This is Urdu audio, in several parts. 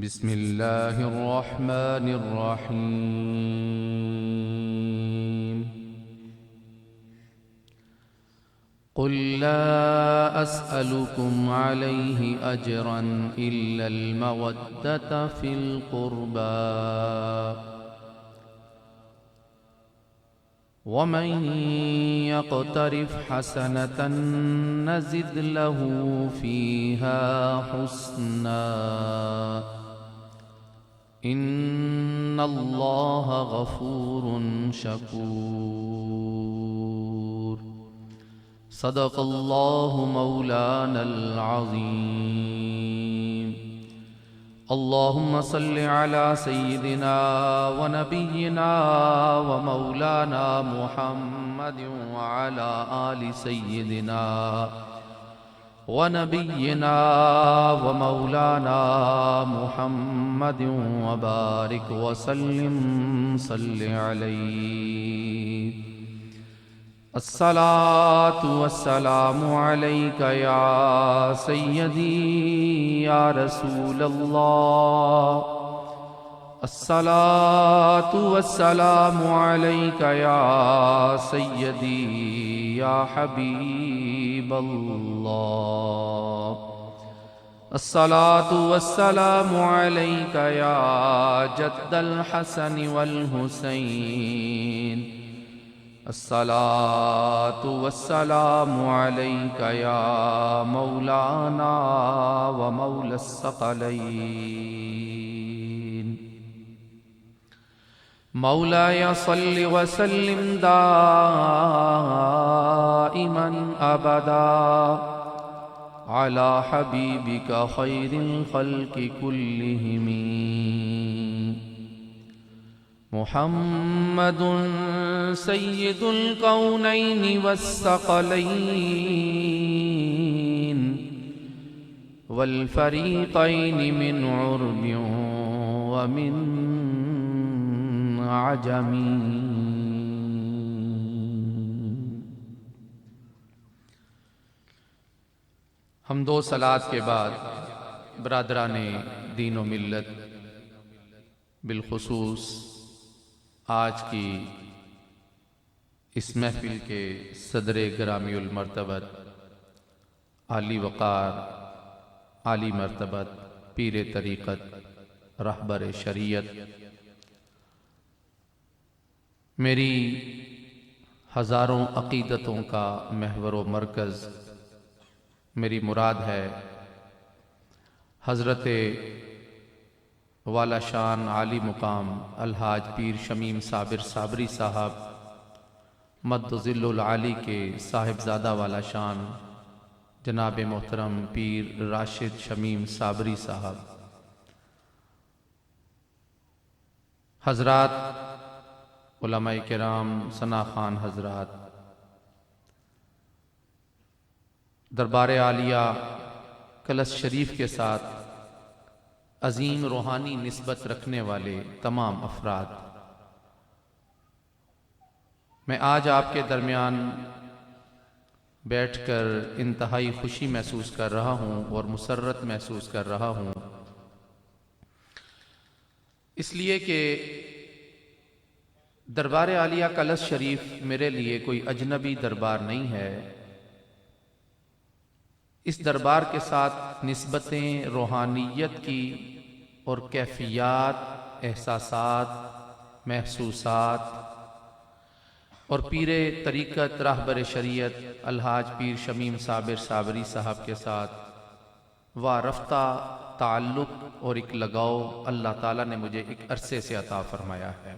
بسم الله الرحمن الرحيم. قل لا أسألكم عليه أجرا إلا المودة في القربى ومن يقترف حسنة نزد له فيها حسنا إن الله غفور شكور. صدق الله مولانا العظيم. اللهم صل على سيدنا ونبينا ومولانا محمد وعلى آل سيدنا ونبينا ومولانا محمد وبارك وسلم صل عليه. الصلاة والسلام عليك يا سيدي يا رسول الله. الصلاة والسلام عليك يا سيدي يا حبيب الله. الصلاة والسلام عليك يا جد الحسن والحسين. الصلاة والسلام عليك يا مولانا ومولى الثقلين. مولاي صل وسلم دائما أبدا على حبيبك خير الخلق كلهم محمد سيد الكونين والثقلين والفريقين من عرب ومن عجم. حمد و صلات کے بعد برادران دین و ملت، بالخصوص آج کی اس محفل کے صدر گرامی المرتبت، عالی وقار، عالی مرتبت، پیر طریقت، رہبر شریعت، میری ہزاروں عقیدتوں کا محور و مرکز، میری مراد ہے حضرت والا شان عالی مقام الحاج پیر شمیم صابر صابری صاحب مد ظل العالی کے صاحبزادہ والا شان جناب محترم پیر راشد شمیم صابری صاحب، حضرات علماء کرام، ثنا خان حضرات، دربار عالیہ کلش شریف کے ساتھ عظیم روحانی نسبت رکھنے والے تمام افراد، میں آج آپ کے درمیان بیٹھ کر انتہائی خوشی محسوس کر رہا ہوں اور مسرت محسوس کر رہا ہوں، اس لیے کہ دربار عالیہ کلش شریف میرے لیے کوئی اجنبی دربار نہیں ہے. اس دربار کے ساتھ نسبتیں روحانیت کی اور کیفیات، احساسات، محسوسات اور پیر طریقت راہبر شریعت الحاج پیر شمیم صابر صابری صاحب کے ساتھ وارفتہ تعلق اور ایک لگاؤ اللہ تعالیٰ نے مجھے ایک عرصے سے عطا فرمایا ہے.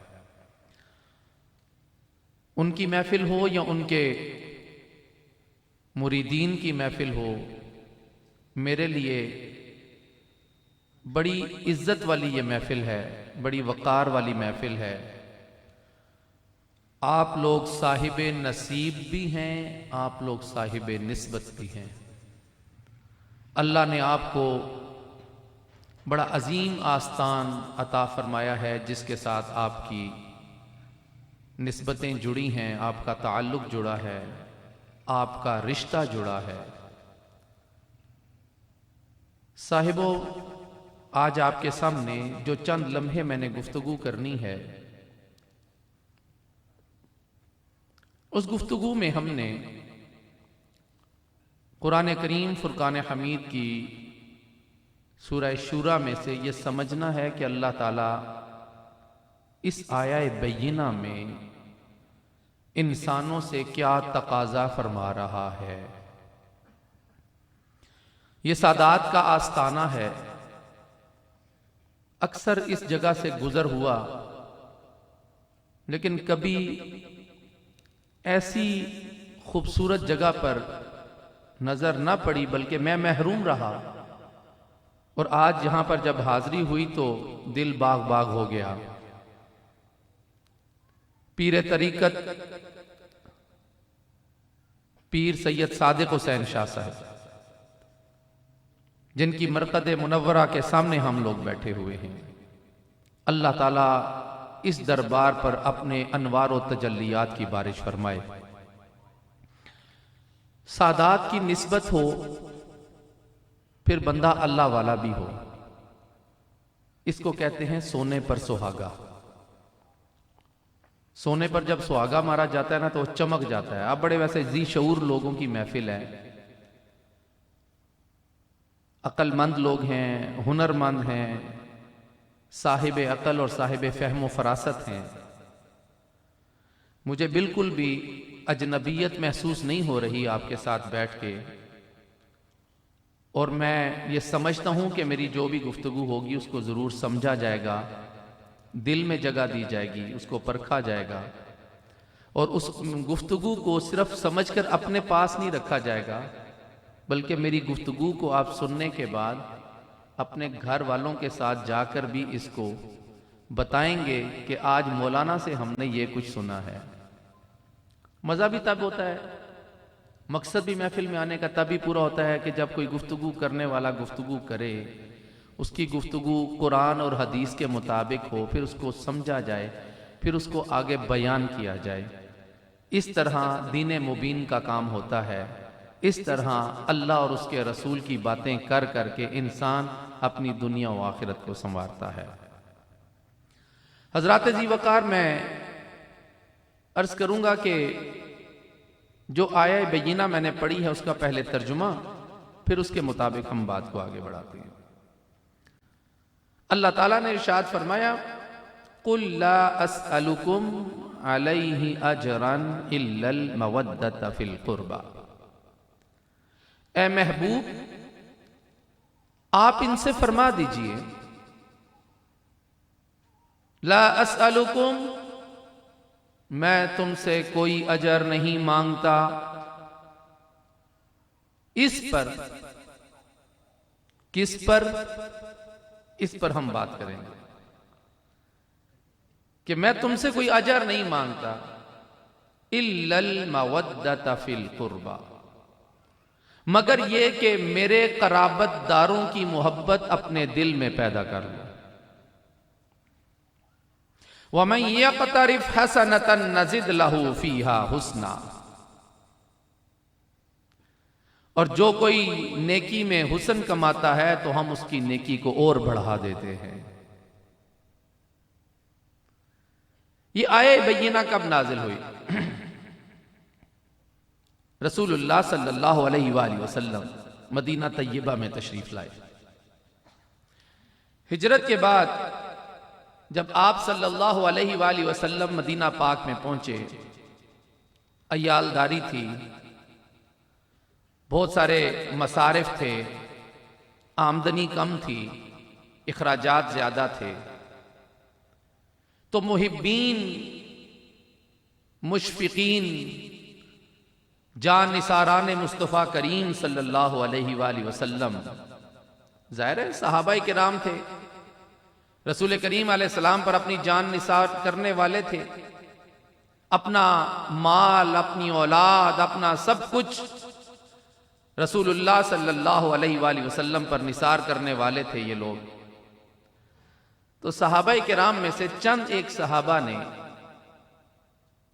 ان کی محفل ہو یا ان کے مریدین کی محفل ہو، میرے لیے بڑی عزت والی یہ محفل ہے، بڑی وقار والی محفل ہے. آپ لوگ صاحب نصیب بھی ہیں، آپ لوگ صاحب نسبت بھی ہیں. اللہ نے آپ کو بڑا عظیم آستان عطا فرمایا ہے جس کے ساتھ آپ کی نسبتیں جڑی ہیں، آپ کا تعلق جڑا ہے، آپ کا رشتہ جڑا ہے. صاحبو، آج آپ کے سامنے جو چند لمحے میں نے گفتگو کرنی ہے، اس گفتگو میں ہم نے قرآن کریم فرقان حمید کی سورہ شورى میں سے یہ سمجھنا ہے کہ اللہ تعالیٰ اس آیہ بینہ میں انسانوں سے کیا تقاضا فرما رہا ہے۔ یہ سادات کا آستانہ ہے، اکثر اس جگہ سے گزر ہوا، لیکن کبھی ایسی خوبصورت جگہ پر نظر نہ پڑی بلکہ میں محروم رہا، اور آج یہاں پر جب حاضری ہوئی تو دل باغ باغ ہو گیا۔ پیر طریقت پیر سید صادق حسین شاہ صاحب، جن کی مرقد منورہ کے سامنے ہم لوگ بیٹھے ہوئے ہیں، اللہ تعالیٰ اس دربار پر اپنے انوار و تجلیات کی بارش فرمائے۔ سادات کی نسبت ہو پھر بندہ اللہ والا بھی ہو، اس کو کہتے ہیں سونے پر سہاگا۔ سونے پر جب سہاگا مارا جاتا ہے نا تو وہ چمک جاتا ہے۔ اب بڑے ویسے ذی شعور لوگوں کی محفل ہے، عقل مند لوگ ہیں، ہنر مند ہیں، صاحب عقل اور صاحب فہم و فراست ہیں۔ مجھے بالکل بھی اجنبیت محسوس نہیں ہو رہی آپ کے ساتھ بیٹھ کے، اور میں یہ سمجھتا ہوں کہ میری جو بھی گفتگو ہوگی اس کو ضرور سمجھا جائے گا، دل میں جگہ دی جائے گی، اس کو پرکھا جائے گا، اور اس گفتگو کو صرف سمجھ کر اپنے پاس نہیں رکھا جائے گا، بلکہ میری گفتگو کو آپ سننے کے بعد اپنے گھر والوں کے ساتھ جا کر بھی اس کو بتائیں گے کہ آج مولانا سے ہم نے یہ کچھ سنا ہے۔ مزہ بھی تب ہوتا ہے، مقصد بھی محفل میں آنے کا تب ہی پورا ہوتا ہے کہ جب کوئی گفتگو کرنے والا گفتگو کرے، اس کی گفتگو قرآن اور حدیث کے مطابق ہو، پھر اس کو سمجھا جائے، پھر اس کو آگے بیان کیا جائے۔ اس طرح دین مبین کا کام ہوتا ہے، اس طرح اللہ اور اس کے رسول کی باتیں کر کر کے انسان اپنی دنیا و آخرت کو سنوارتا ہے۔ حضرات ذی وقار، میں عرض کروں گا کہ جو آیہ بینہ میں نے پڑھی ہے اس کا پہلے ترجمہ، پھر اس کے مطابق ہم بات کو آگے بڑھاتے ہیں۔ اللہ تعالیٰ نے ارشاد فرمایا، قُلْ لَا أَسْأَلُكُمْ عَلَيْهِ أَجْرًا إِلَّا الْمَوَدَّةَ فِي الْقُرْبَى۔ اے محبوب، آپ ان سے فرما دیجئے، لا اسألکم، میں تم سے کوئی اجر نہیں مانگتا، اس پر، کس پر؟ اس پر ہم بات کریں گے کہ میں تم سے کوئی اجر نہیں مانگتا، الا المودۃ فی القربى، مگر یہ کہ میرے قرابت داروں کی محبت اپنے دل میں پیدا کر لو۔ وَمَن يَقْتَرِفْ حَسَنَةً نَزِدْ لَهُ فِيهَا حُسْنًا، اور جو کوئی نیکی میں حسن کماتا ہے تو ہم اس کی نیکی کو اور بڑھا دیتے ہیں۔ یہ آیہ بینہ کب نازل ہوئی؟ رسول اللہ صلی اللہ علیہ وآلہ وسلم مدینہ طیبہ میں تشریف لائے۔ ہجرت کے بعد جب آپ صلی اللہ علیہ وآلہ وسلم مدینہ پاک میں پہنچے، عیالداری تھی، بہت سارے مصارف تھے، آمدنی کم تھی، اخراجات زیادہ تھے، تو محبین، مشفقین، جان نثاران مصطفیٰ کریم صلی اللہ علیہ وآلہ وسلم، ظاہر ہے صحابہ کرام تھے، رسول کریم علیہ السلام پر اپنی جان نثار کرنے والے تھے، اپنا مال، اپنی اولاد، اپنا سب کچھ رسول اللہ صلی اللہ علیہ وآلہ وسلم پر نثار کرنے والے تھے یہ لوگ۔ تو صحابہ کرام میں سے چند ایک صحابہ نے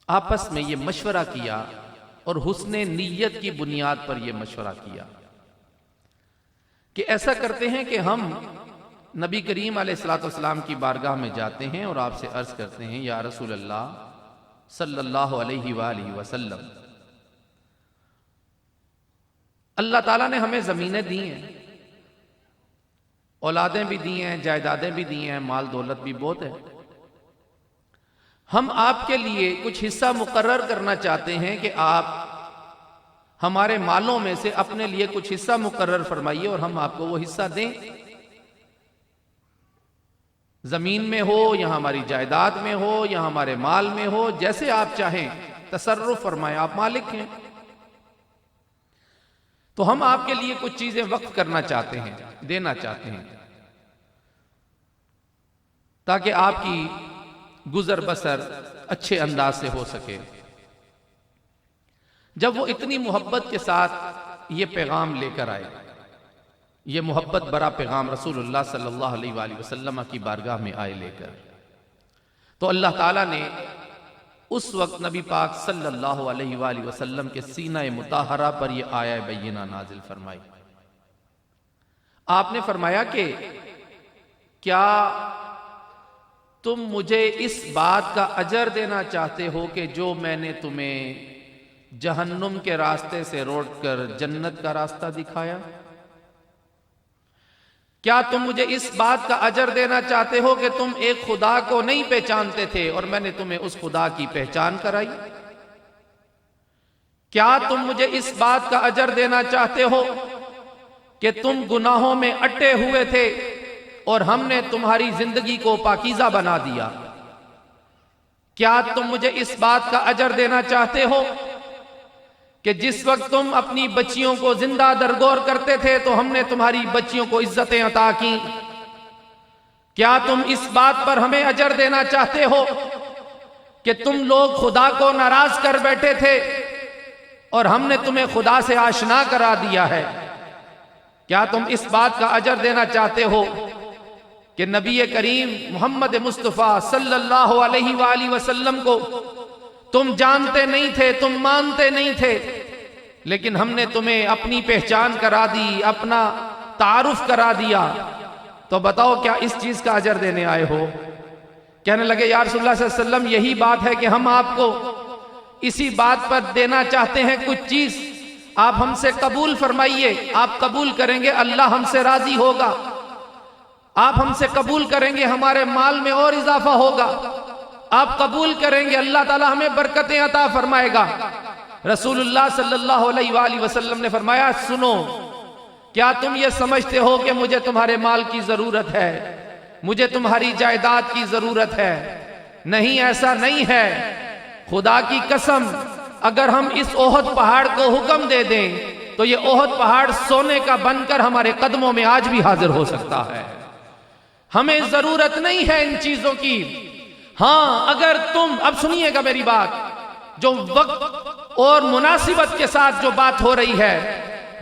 آپس میں یہ مشورہ کیا، اور حسن نیت کی بنیاد پر یہ مشورہ کیا کہ ایسا کرتے ہیں کہ ہم نبی کریم علیہ الصلوۃ والسلام کی بارگاہ میں جاتے ہیں اور آپ سے عرض کرتے ہیں یا رسول اللہ صلی اللہ علیہ وآلہ وسلم، اللہ تعالیٰ نے ہمیں زمینیں دی ہیں، اولادیں بھی دی ہیں، جائیدادیں بھی دی ہیں، مال دولت بھی بہت ہے، ہم آپ کے لیے کچھ حصہ مقرر کرنا چاہتے ہیں کہ آپ ہمارے مالوں میں سے اپنے لیے کچھ حصہ مقرر فرمائیے اور ہم آپ کو وہ حصہ دیں، زمین میں ہو یا ہماری جائیداد میں ہو یا ہمارے مال میں ہو، جیسے آپ چاہیں تصرف فرمائیں، آپ مالک ہیں۔ تو ہم آپ کے لیے کچھ چیزیں وقف کرنا چاہتے ہیں، دینا چاہتے ہیں، تاکہ آپ کی گزر بسر اچھے انداز سے ہو سکے۔ جب وہ اتنی محبت کے ساتھ یہ پیغام لے کر آئے، یہ محبت برا پیغام رسول اللہ صلی اللہ علیہ وآلہ وسلم کی بارگاہ میں آئے لے کر، تو اللہ تعالیٰ نے اس وقت نبی پاک صلی اللہ علیہ وآلہ وسلم کے سینہ مطہرہ پر یہ آیہ بینہ نازل فرمائی۔ آپ نے فرمایا کہ کیا تم مجھے اس بات کا اجر دینا چاہتے ہو کہ جو میں نے تمہیں جہنم کے راستے سے روٹ کر جنت کا راستہ دکھایا؟ کیا تم مجھے اس بات کا اجر دینا چاہتے ہو کہ تم ایک خدا کو نہیں پہچانتے تھے اور میں نے تمہیں اس خدا کی پہچان کرائی؟ کیا تم مجھے اس بات کا اجر دینا چاہتے ہو کہ تم گناہوں میں اٹے ہوئے تھے اور ہم نے تمہاری زندگی کو پاکیزہ بنا دیا؟ کیا تم مجھے اس بات کا اجر دینا چاہتے ہو کہ جس وقت تم اپنی بچیوں کو زندہ درگور کرتے تھے تو ہم نے تمہاری بچیوں کو عزتیں عطا کی؟ کیا تم اس بات پر ہمیں اجر دینا چاہتے ہو کہ تم لوگ خدا کو ناراض کر بیٹھے تھے اور ہم نے تمہیں خدا سے آشنا کرا دیا ہے؟ کیا تم اس بات کا اجر دینا چاہتے ہو کہ نبی کریم محمد مصطفیٰ صلی اللہ علیہ وآلہ وسلم کو تم جانتے نہیں تھے، تم مانتے نہیں تھے، لیکن ہم نے تمہیں اپنی پہچان کرا دی، اپنا تعارف کرا دیا؟ تو بتاؤ کیا اس چیز کا اجر دینے آئے ہو؟ کہنے لگے یا رسول اللہ صلی اللہ علیہ وسلم یہی بات ہے کہ ہم آپ کو اسی بات پر دینا چاہتے ہیں کچھ چیز، آپ ہم سے قبول فرمائیے، آپ قبول کریں گے اللہ ہم سے راضی ہوگا، آپ ہم سے قبول کریں گے ہمارے مال میں اور اضافہ ہوگا، آپ قبول کریں گے اللہ تعالیٰ ہمیں برکتیں عطا فرمائے گا۔ رسول اللہ صلی اللہ علیہ وآلہ وسلم نے فرمایا سنو، کیا تم یہ سمجھتے ہو کہ مجھے تمہارے مال کی ضرورت ہے، مجھے تمہاری جائیداد کی ضرورت ہے؟ نہیں، ایسا نہیں ہے، خدا کی قسم اگر ہم اس احد پہاڑ کو حکم دے دیں تو یہ احد پہاڑ سونے کا بن کر ہمارے قدموں میں آج بھی حاضر ہو سکتا ہے۔ ہمیں ضرورت نہیں ہے ان چیزوں کی، ہاں اگر تم، اب سنیے گا میری بات، جو وقت اور مناسبت کے ساتھ جو بات ہو رہی ہے،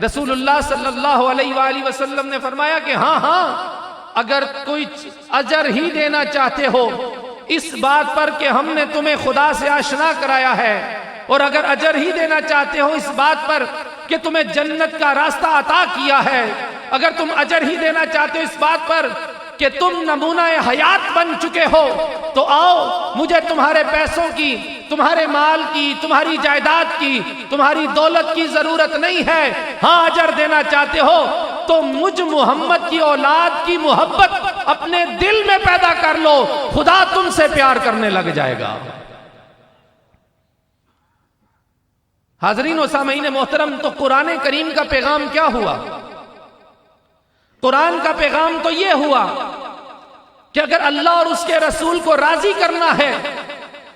رسول اللہ صلی اللہ علیہ وآلہ وسلم نے فرمایا کہ ہاں اگر کوئی اجر ہی دینا چاہتے ہو اس بات پر کہ ہم نے تمہیں خدا سے آشنا کرایا ہے، اور اگر اجر ہی دینا چاہتے ہو اس بات پر کہ تمہیں جنت کا راستہ عطا کیا ہے، اگر تم اجر ہی دینا چاہتے ہو اس بات پر کہ تم نمونہ حیات بن چکے ہو، تو آؤ مجھے تمہارے پیسوں کی، تمہارے مال کی، تمہاری جائیداد کی، تمہاری دولت کی ضرورت نہیں ہے، ہاں اجر دینا چاہتے ہو تو مجھ محمد کی اولاد کی محبت اپنے دل میں پیدا کر لو، خدا تم سے پیار کرنے لگ جائے گا۔ حاضرین و سامعین محترم، تو قرآن کریم کا پیغام کیا ہوا؟ قرآن کا پیغام تو یہ ہوا کہ اگر اللہ اور اس کے رسول کو راضی کرنا ہے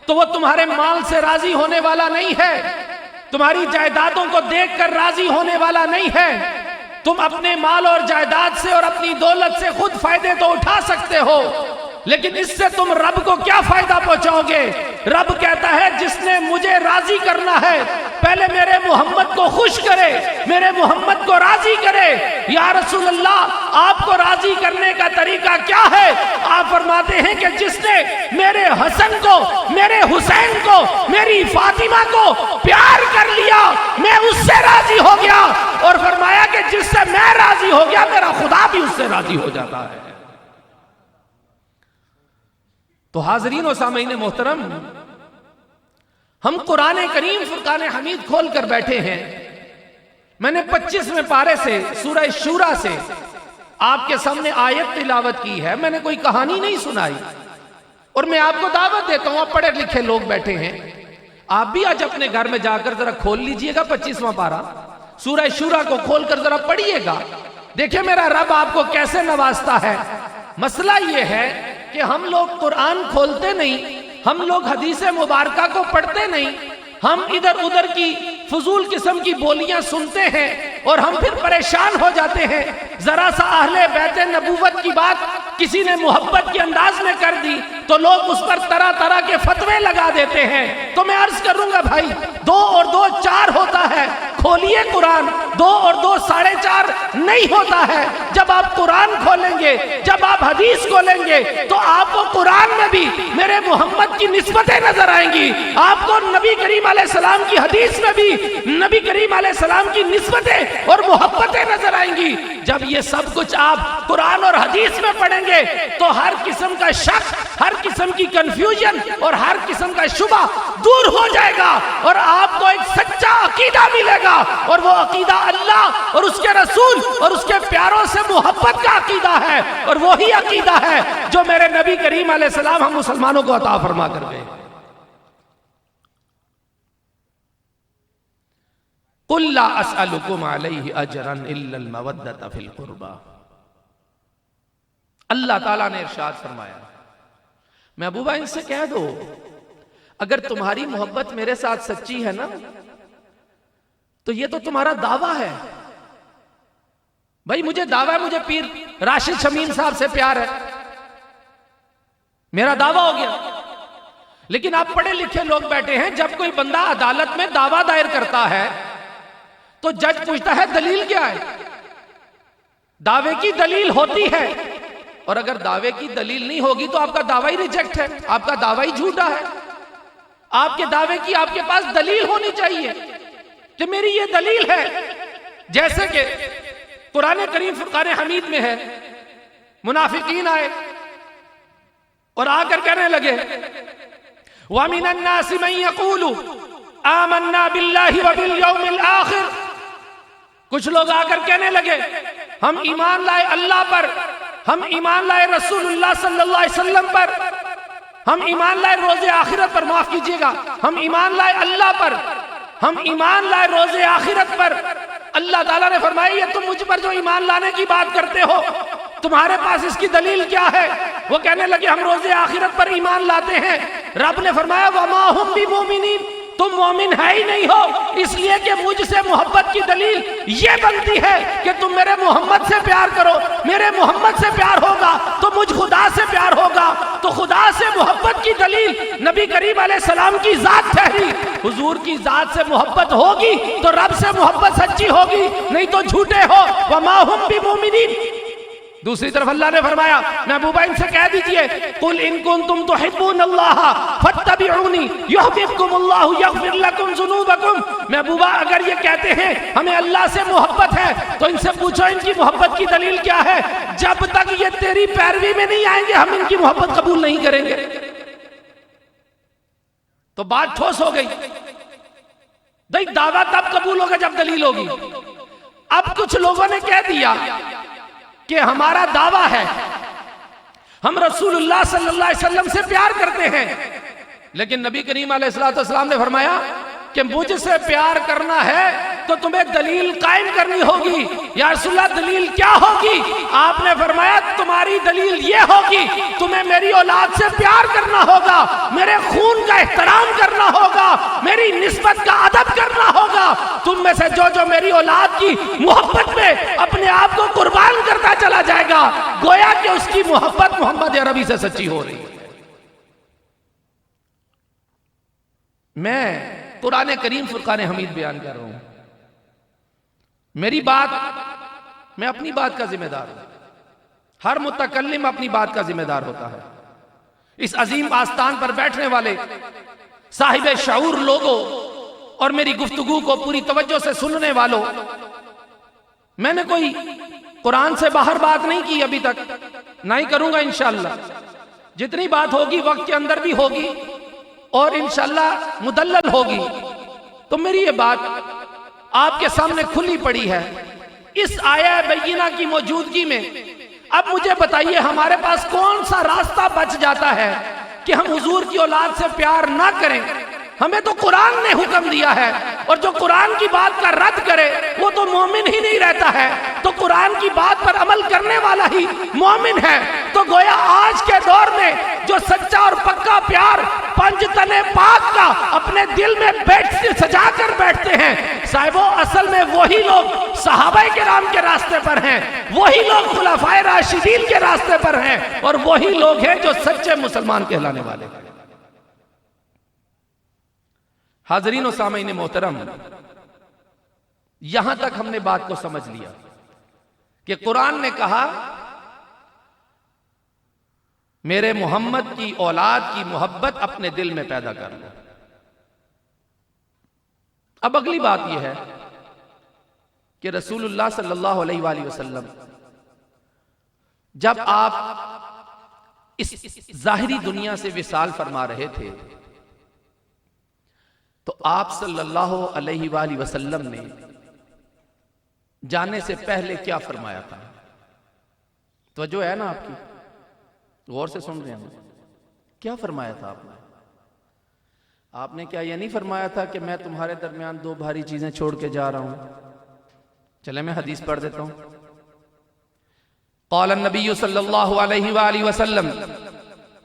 تو وہ تمہارے مال سے راضی ہونے والا نہیں ہے، تمہاری جائیدادوں کو دیکھ کر راضی ہونے والا نہیں ہے۔ تم اپنے مال اور جائیداد سے اور اپنی دولت سے خود فائدے تو اٹھا سکتے ہو، لیکن اس سے تم رب کو کیا فائدہ پہنچاؤ گے؟ رب کہتا ہے جس نے مجھے راضی کرنا ہے پہلے میرے محمد کو خوش کرے، میرے محمد کو راضی کرے۔ یا رسول اللہ آپ کو راضی کرنے کا طریقہ کیا ہے؟ آپ فرماتے ہیں کہ جس نے میرے حسن کو، میرے حسین کو، میری فاطمہ کو پیار کر لیا میں اس سے راضی ہو گیا، اور فرمایا کہ جس سے میں راضی ہو گیا میرا خدا بھی اس سے راضی ہو جاتا ہے۔ تو حاضرین و سامعین محترم، ہم قرآن کریم فرقان حمید کھول کر بیٹھے ہیں. میں نے 25ویں پارے سے سورہ شورا سے آپ کے سامنے آیت تلاوت کی ہے. میں نے کوئی کہانی نہیں سنائی، اور میں آپ کو دعوت دیتا ہوں، آپ پڑھے لکھے لوگ بیٹھے ہیں، آپ بھی آج اپنے گھر میں جا کر ذرا کھول لیجئے گا 25واں پارہ سورہ شورا کو کھول کر ذرا پڑھیے گا. دیکھیں میرا رب آپ کو کیسے نوازتا ہے. مسئلہ یہ ہے کہ ہم لوگ قرآن کھولتے نہیں، ہم لوگ حدیث مبارکہ کو پڑھتے نہیں، ہم ادھر ادھر کی فضول قسم کی بولیاں سنتے ہیں اور ہم پھر پریشان ہو جاتے ہیں. ذرا سا اہل بیت نبوت کی بات کسی نے محبت کے انداز میں کر دی تو لوگ اس پر طرح طرح کے فتوے لگا دیتے ہیں. تو میں عرض کروں گا بھائی، 2 اور 2 4 ہوتا ہے. کھولیے قرآن، 2 اور 2 4.5 نہیں ہوتا ہے. جب آپ قرآن کھولیں گے، جب آپ حدیث کھولیں گے تو آپ کو قرآن میں بھی میرے محمد کی نسبتیں نظر آئیں گی، آپ کو نبی کریم علیہ السلام کی حدیث میں بھی نبی کریم علیہ السلام کی نسبتیں اور محبتیں نظر آئیں گی. جب یہ سب کچھ آپ قرآن اور حدیث میں پڑھیں گے تو ہر قسم کا شک، ہر قسم کی کنفیوژن اور ہر قسم کا شبہ دور ہو جائے گا، اور آپ کو ایک سچا عقیدہ ملے گا. اور وہ عقیدہ اللہ اور اس کے رسول اور اس کے پیاروں سے محبت کا عقیدہ ہے، اور وہی عقیدہ ہے جو میرے نبی کریم علیہ السلام ہم مسلمانوں کو عطا فرما کر گئے. قُلْ لَا أَسْأَلُكُمْ عَلَيْهِ أَجْرًا إِلَّا الْمَوَدَّةَ فِي الْقُرْبَى. اللہ تعالیٰ نے ارشاد فرمایا، محبوبہ ان سے کہہ دو اگر تمہاری محبت میرے ساتھ سچی ہے نا تو یہ تو تمہارا دعویٰ ہے. بھائی مجھے دعویٰ ہے، مجھے پیر راشد شمیم صاحب سے پیار ہے، میرا دعویٰ ہو گیا. لیکن آپ پڑھے لکھے لوگ بیٹھے ہیں، جب کوئی بندہ عدالت میں دعویٰ دائر کرتا ہے تو جج پوچھتا ہے دلیل کیا ہے. دعوے کی دلیل ہوتی ہے، اور اگر دعوے کی دلیل نہیں ہوگی تو آپ کا دعویٰ ہی ریجیکٹ ہے، آپ کا دعویٰ ہی جھوٹا ہے. آپ کے دعوے کی آپ کے پاس دلیل ہونی چاہیے کہ میری یہ دلیل ہے. جیسے کہ قرآن کریم فرقان حمید میں ہے، منافقین آئے اور آ کر کہنے لگے وَمِنَ النَّاسِ مَن يَقُولُ آمَنَّا بِاللَّهِ وَبِالْيَوْمِ الْآخِرِ. کچھ لوگ آ کر کہنے لگے ہم ایمان لائے اللہ پر، ہم ایمان لائے رسول اللہ صلی اللہ علیہ وسلم پر، ہم ایمان لائے روز آخرت پر، معاف کیجئے گا، ہم ایمان لائے اللہ پر، ہم ایمان لائے روز آخرت پر. اللہ تعالیٰ نے فرمایا یہ تم مجھ پر جو ایمان لانے کی بات کرتے ہو تمہارے پاس اس کی دلیل کیا ہے؟ وہ کہنے لگے ہم روز آخرت پر ایمان لاتے ہیں. رب نے فرمایا وَمَا هُمْ بِمُؤْمِنِينَ، تم مومن ہے ہی نہیں ہو، اس لیے کہ مجھ سے محبت کی دلیل یہ بنتی ہے کہ تم میرے محمد سے پیار کرو. میرے محمد سے پیار ہوگا تو مجھ خدا سے پیار ہوگا، تو خدا سے محبت کی دلیل نبی کریم علیہ السلام کی ذات ٹھہری. حضور کی ذات سے محبت ہوگی تو رب سے محبت سچی ہوگی، نہیں تو جھوٹے ہو. وَمَا هُمْ بِمُؤْمِنِينَ. دوسری طرف اللہ نے فرمایا محبوبہ ان سے کہہ دیجئے قُلْ إِن كُنْتُمْ تُحِبُّونَ اللَّهَ فَاتَّبِعُونِي يُحْبِبْكُمُ اللَّهُ يَغْفِرْ لَكُمْ ذُنُوبَكُمْ. محبوبہ اگر یہ کہتے ہیں ہمیں اللہ سے محبت ہے تو ان سے پوچھو ان کی محبت کی دلیل کیا ہے. جب تک یہ تیری پیروی میں نہیں آئیں گے ہم ان کی محبت قبول نہیں کریں گے. تو بات ٹھوس ہو گئی. دیکھ دعویٰ تب قبول ہوگا جب دلیل ہوگی. اب کچھ لوگوں نے کہہ دیا کہ ہمارا دعویٰ ہے ہم رسول اللہ صلی اللہ علیہ وسلم سے پیار کرتے ہیں، لیکن نبی کریم علیہ السلام نے فرمایا کہ مجھ سے پیار کرنا ہے تو تمہیں دلیل قائم کرنی ہوگی. یا رسول اللہ دلیل کیا ہوگی؟ آپ نے فرمایا تمہاری دلیل یہ ہوگی تمہیں میری اولاد سے پیار کرنا ہوگا، میرے خون کا احترام کرنا ہوگا، میری نسبت کا ادب کرنا ہوگا. تم میں سے جو میری اولاد کی محبت میں اپنے آپ کو قربان کرتا چلا جائے گا گویا کہ اس کی محبت محمد عربی سے سچی ہو رہی ہے. میں قرآن کریم فرقان حمید بیان کر رہا ہوں. میری بات، میں اپنی بات کا ذمہ دار ہوں. ہر متکلم اپنی بات کا ذمہ دار ہوتا ہے. اس عظیم آستان پر بیٹھنے والے صاحب شعور لوگوں اور میری گفتگو کو پوری توجہ سے سننے والوں، میں نے کوئی قرآن سے باہر بات نہیں کی ابھی تک، نہ ہی کروں گا انشاءاللہ. جتنی بات ہوگی وقت کے اندر بھی ہوگی اور انشاءاللہ مدلل ہوگی. تو میری یہ بات آپ کے سامنے کھلی پڑی ہے اس آیہ بینہ کی موجودگی میں. اب مجھے بتائیے ہمارے پاس کون سا راستہ بچ جاتا ہے کہ ہم حضور کی اولاد سے پیار نہ کریں؟ ہمیں تو قرآن نے حکم دیا ہے، اور جو قرآن کی بات کا رد کرے وہ تو مومن ہی نہیں رہتا ہے. تو قرآن کی بات پر عمل کرنے والا ہی مومن ہے. تو گویا آج کے دور میں جو سچا اور پکا پیار پنج تنے پاک کا اپنے دل میں سجا کر بیٹھتے ہیں، صاحبو اصل میں وہی لوگ صحابہ کرام کے راستے پر ہیں، وہی لوگ خلفائے راشدین کے راستے پر ہیں، اور وہی لوگ ہیں جو سچے مسلمان کہلانے والے ہیں. حاضرین و سامعین محترم، یہاں تک ہم نے بات کو سمجھ لیا کہ قرآن نے کہا میرے محمد کی اولاد کی محبت اپنے دل میں پیدا کر لو. اب اگلی بات یہ ہے کہ رسول اللہ صلی اللہ علیہ وآلہ وسلم جب آپ اس ظاہری دنیا سے وصال فرما رہے تھے تو آپ صلی اللہ علیہ وآلہ وسلم نے جانے سے پہلے کیا فرمایا تھا؟ توجہ ہے نا آپ کی؟ غور سے سن رہے ہیں؟ کیا فرمایا تھا آپ نے؟ آپ نے کیا یہ نہیں فرمایا تھا کہ میں تمہارے درمیان دو بھاری چیزیں چھوڑ کے جا رہا ہوں؟ چلے میں حدیث پڑھ دیتا ہوں. قال النبی صلی اللہ علیہ وآلہ وسلم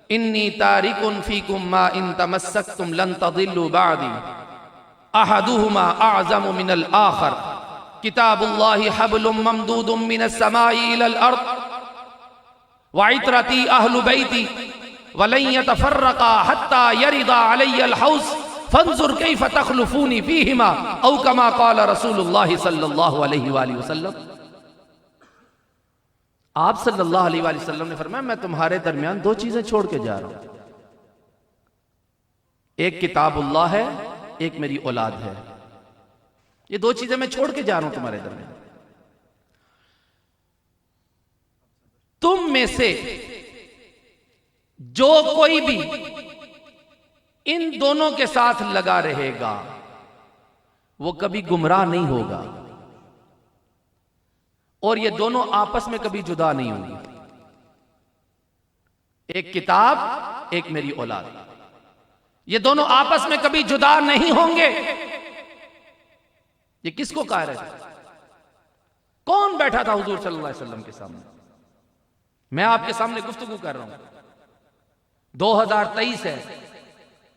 انی تارک فیکم ما ان تمسکتم لن تضلوا بعدی احدہما اعظم من الآخر کتاب اللہ حبل ممدود من السماء الى الارض وعطرتی اہل بیتی ولن يتفرقا حتى يرد علی الحوض فانظر کیف تخلفونی فیہما او کما قال رسول اللہ صلی اللہ علیہ وآلہ وسلم. آپ صلی اللہ علیہ وآلہ وسلم نے فرمایا میں تمہارے درمیان دو چیزیں چھوڑ کے جا رہا ہوں، ایک کتاب اللہ ہے، ایک میری اولاد ہے. یہ دو چیزیں میں چھوڑ کے جا رہا ہوں تمہارے درمیان. تم میں سے جو کوئی بھی ان دونوں کے ساتھ لگا رہے گا وہ کبھی گمراہ نہیں ہوگا، اور یہ دونوں آپس میں کبھی جدا نہیں ہوں گی. ایک کتاب، ایک میری اولاد، یہ دونوں آپس میں کبھی جدا نہیں ہوں گے. یہ کس کو کہہ رہے تھے؟ کون بیٹھا تھا حضور صلی اللہ علیہ وسلم کے سامنے؟ میں آپ کے سامنے گفتگو کر رہا ہوں، 2023 ہے،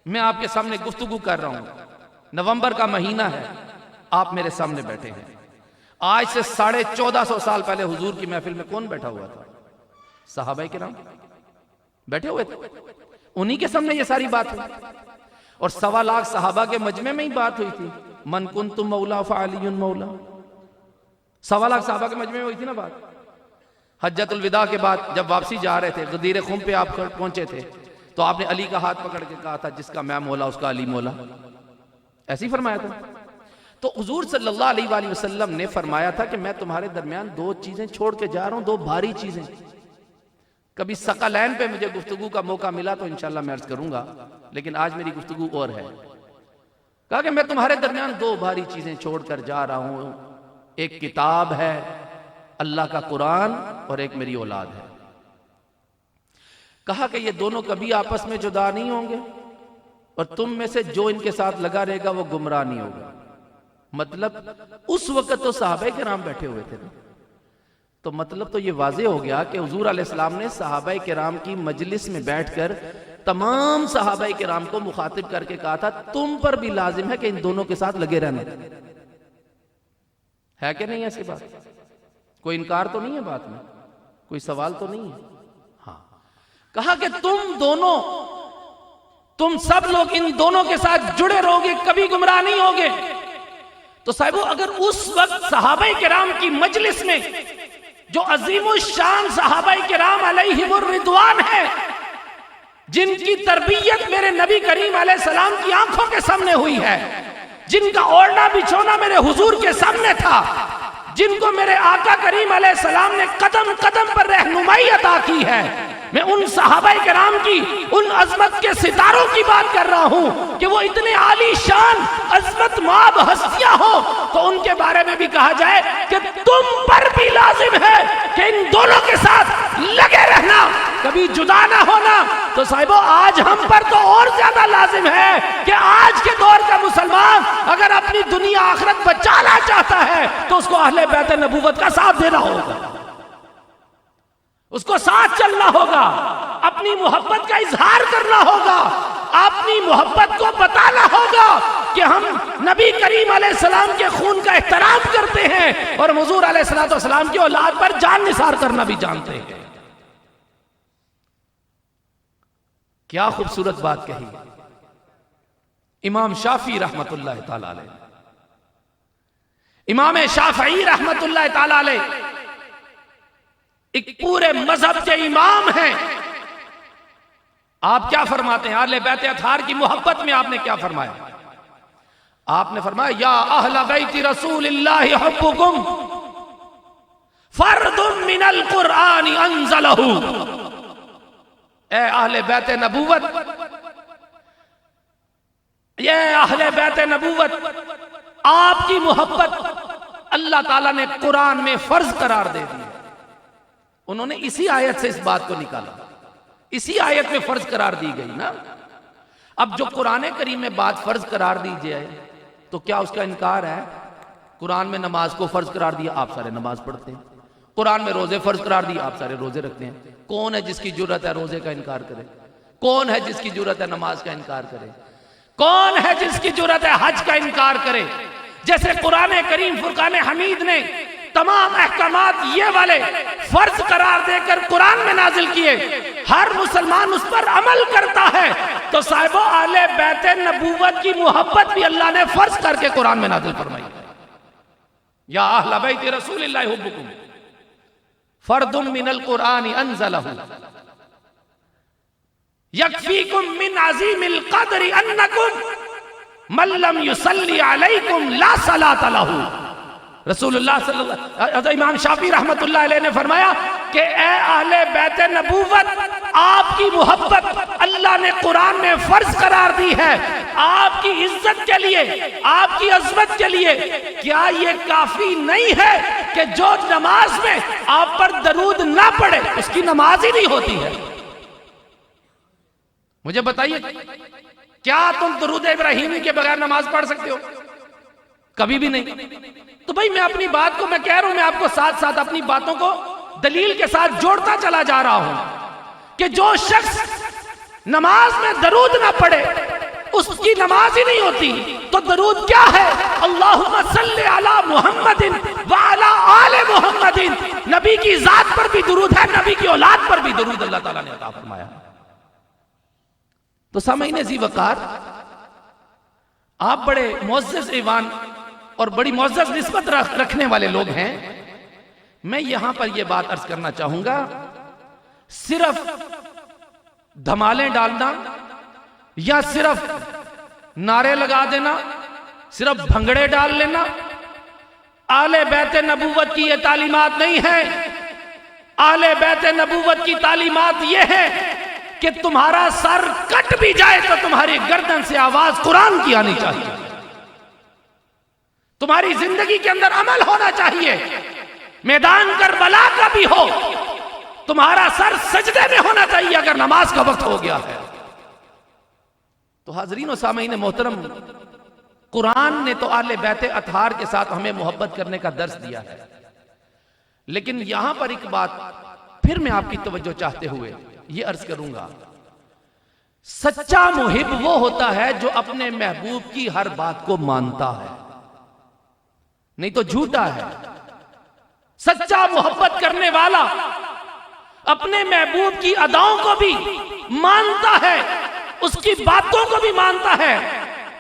میں آپ کے سامنے گفتگو کر رہا ہوں، نومبر کا مہینہ ہے، آپ میرے سامنے بیٹھے ہیں. آج سے 1450 سال پہلے حضور کی محفل میں کون بیٹھا ہوا تھا؟ صحابہ کرام بیٹھے ہوئے تھے، انہی کے سامنے یہ ساری بات ہوئی، اور 1.25 لاکھ صحابہ کے مجمع میں ہی بات ہوئی تھی. من کنت مولا فعلی مولا، 1.25 لاکھ صحابہ کے مجمع میں ہوئی تھی نا بات. حجۃ الوداع کے بعد جب واپسی جا رہے تھے، غدیر خم پہ آپ پہنچے تھے، تو آپ نے علی کا ہاتھ پکڑ کے کہا تھا جس کا میں مولا اس کا علی مولا، ایسی فرمایا تھا. تو حضور صلی اللہ علیہ وآلہ وسلم نے فرمایا تھا کہ میں تمہارے درمیان دو چیزیں چھوڑ کے جا رہا ہوں، دو بھاری چیزیں. کبھی ثقلین پہ مجھے گفتگو کا موقع ملا تو انشاءاللہ میں عرض کروں گا، لیکن آج میری گفتگو اور ہے. کہا کہ میں تمہارے درمیان دو بھاری چیزیں چھوڑ کر جا رہا ہوں، ایک کتاب ہے اللہ کا قرآن، اور ایک میری اولاد ہے. کہا کہ یہ دونوں کبھی آپس میں جدا نہیں ہوں گے، اور تم میں سے جو ان کے ساتھ لگا رہے گا وہ گمراہ نہیں ہوگا. مطلب اس وقت تو صحابہ کرام بیٹھے ہوئے تھے، تو مطلب تو یہ واضح ہو گیا کہ حضور علیہ السلام نے صحابہ کرام کی مجلس میں بیٹھ کر تمام صحابہ کرام کو مخاطب کر کے کہا تھا تم پر بھی لازم ہے کہ ان دونوں کے ساتھ لگے رہنا. ہے کہ نہیں ایسی بات؟ کوئی انکار تو نہیں ہے بات میں، کوئی سوال تو نہیں ہے؟ ہاں. کہا کہ تم سب لوگ ان دونوں کے ساتھ جڑے رہو گے، کبھی گمراہ نہیں ہوگے. تو صاحبو اگر اس وقت صحابہ کرام کی مجلس میں جو عظیم الشان صحابہ کرام علیہم الرضوان ہے، جن کی تربیت میرے نبی کریم علیہ السلام کی آنکھوں کے سامنے ہوئی ہے، جن کا اوڑھنا بچھونا میرے حضور کے سامنے تھا، جن کو میرے آقا کریم علیہ السلام نے قدم قدم پر رہنمائی عطا کی ہے، میں ان صحابہ کرام کی، ان عظمت کے ستاروں کی بات کر رہا ہوں کہ وہ اتنے عالی شان عظمت مآب ہستیاں ہوں تو ان کے بارے میں بھی کہا جائے کہ تم پر بھی لازم ہے کہ ان دونوں کے ساتھ لگے رہنا، کبھی جدا نہ ہونا۔ تو صاحبو آج ہم پر تو اور زیادہ لازم ہے کہ آج کے دور کا مسلمان اگر اپنی دنیا آخرت بچانا چاہتا ہے تو اس کو اہل بیت نبوت کا ساتھ دینا ہوگا، اس کو ساتھ چلنا ہوگا، اپنی محبت کا اظہار کرنا ہوگا، اپنی محبت کو بتانا ہوگا کہ ہم نبی کریم علیہ السلام کے خون کا احترام کرتے ہیں اور حضور علیہ السلام کی اولاد پر جان نثار کرنا بھی جانتے ہیں۔ کیا خوبصورت بات کہی امام شافعی رحمت اللہ تعالی علیہ۔ امام شافعی رحمت اللہ تعالی علیہ ایک پورے مذہب کے امام ہیں۔ آپ کیا فرماتے ہیں؟ اہل بیت اطہار کی محبت میں آپ نے کیا فرمایا؟ آپ نے فرمایا یا اہل بیت رسول اللہ حبکم فرد من القرآن انزلہ۔ اے اہل بیت نبوت، یہ اہل بیت نبوت، آپ کی محبت اللہ تعالیٰ نے قرآن میں فرض قرار دے دی۔ انہوں نے اسی آیت سے اس بات کو نکالا، اسی آیت میں فرض قرار دی گئی نا۔ اب جو قرآن کریم میں بات فرض قرار دی جائے تو کیا اس کا انکار ہے؟ قرآن میں نماز کو فرض قرار دیا، آپ سارے نماز پڑھتے ہیں۔ قرآن میں روزے فرض قرار دی، آپ سارے روزے رکھتے ہیں۔ کون ہے جس کی جرت ہے روزے کا انکار کرے؟ کون ہے جس کی جرت ہے نماز کا انکار کرے؟ کون ہے جس کی جرت ہے حج کا انکار کرے؟ جیسے قرآن کریم فرقان حمید نے تمام احکامات یہ والے فرض قرار دے کر قرآن میں نازل کیے، ہر مسلمان اس پر عمل کرتا ہے، تو صاحبو اہل بیت نبوت کی محبت بھی اللہ نے فرض کر کے قرآن میں نازل فرمائی۔ یا اہل بیت رسول اللہ حبکم فرد من القرآن انزلہ یکفیکم من عظیم القدر انکم من لم یصلی علیکم لا صلاۃ لہ۔ رسول اللہ صلی اللہ علیہ وسلم، امام شافعی رحمت اللہ علیہ نے فرمایا کہ اے اہل بیت نبوت، آپ کی محبت اللہ نے قرآن میں فرض قرار دی ہے آپ کی عزت کے لیے، آپ کی عظمت کے لیے۔ کیا یہ کافی نہیں ہے کہ جو نماز میں آپ پر درود نہ پڑھے اس کی نماز ہی نہیں ہوتی ہے؟ مجھے بتائیے، کیا تم درود ابراہیمی کے بغیر نماز پڑھ سکتے ہو؟ کبھی بھی نہیں۔ تو بھائی میں اپنی بات کو میں کہہ رہا ہوں، میں آپ کو ساتھ ساتھ اپنی باتوں کو دلیل کے ساتھ جوڑتا چلا جا رہا ہوں کہ جو شخص نماز میں درود نہ پڑھے اس کی نماز ہی نہیں ہوتی۔ تو درود کیا ہے؟ اللہم صلی علی محمد وعلی آل محمد، نبی کی ذات پر بھی درود ہے، نبی کی اولاد پر بھی درود اللہ تعالیٰ نے عطا فرمایا۔ تو سامعین ذی وقار، آپ بڑے معزز ایوان اور بڑی معزز نسبت رکھنے والے لوگ ہیں، میں یہاں پر یہ بات عرض کرنا چاہوں گا، صرف دھمالیں ڈالنا یا صرف نعرے لگا دینا، صرف بھنگڑے ڈال لینا اہل بیت نبوت کی یہ تعلیمات نہیں ہے۔ اہل بیت نبوت کی تعلیمات یہ ہے کہ تمہارا سر کٹ بھی جائے تو تمہاری گردن سے آواز قرآن کی آنی چاہیے، تمہاری زندگی کے اندر عمل ہونا چاہیے، میدان کربلا کا بھی ہو تمہارا سر سجدے میں ہونا چاہیے اگر نماز کا وقت ہو گیا ہے۔ تو حاضرین و سامعین محترم، قرآن نے تو اہل بیت اطہار کے ساتھ ہمیں محبت کرنے کا درس دیا ہے، لیکن یہاں پر ایک بات پھر میں آپ کی توجہ چاہتے ہوئے یہ عرض کروں گا، سچا محب وہ ہوتا ہے جو اپنے محبوب کی ہر بات کو مانتا ہے، نہیں تو جھوٹا ہے۔ سچا محبت کرنے والا اپنے محبوب کی اداؤں کو بھی مانتا ہے، اس کی باتوں کو بھی مانتا ہے،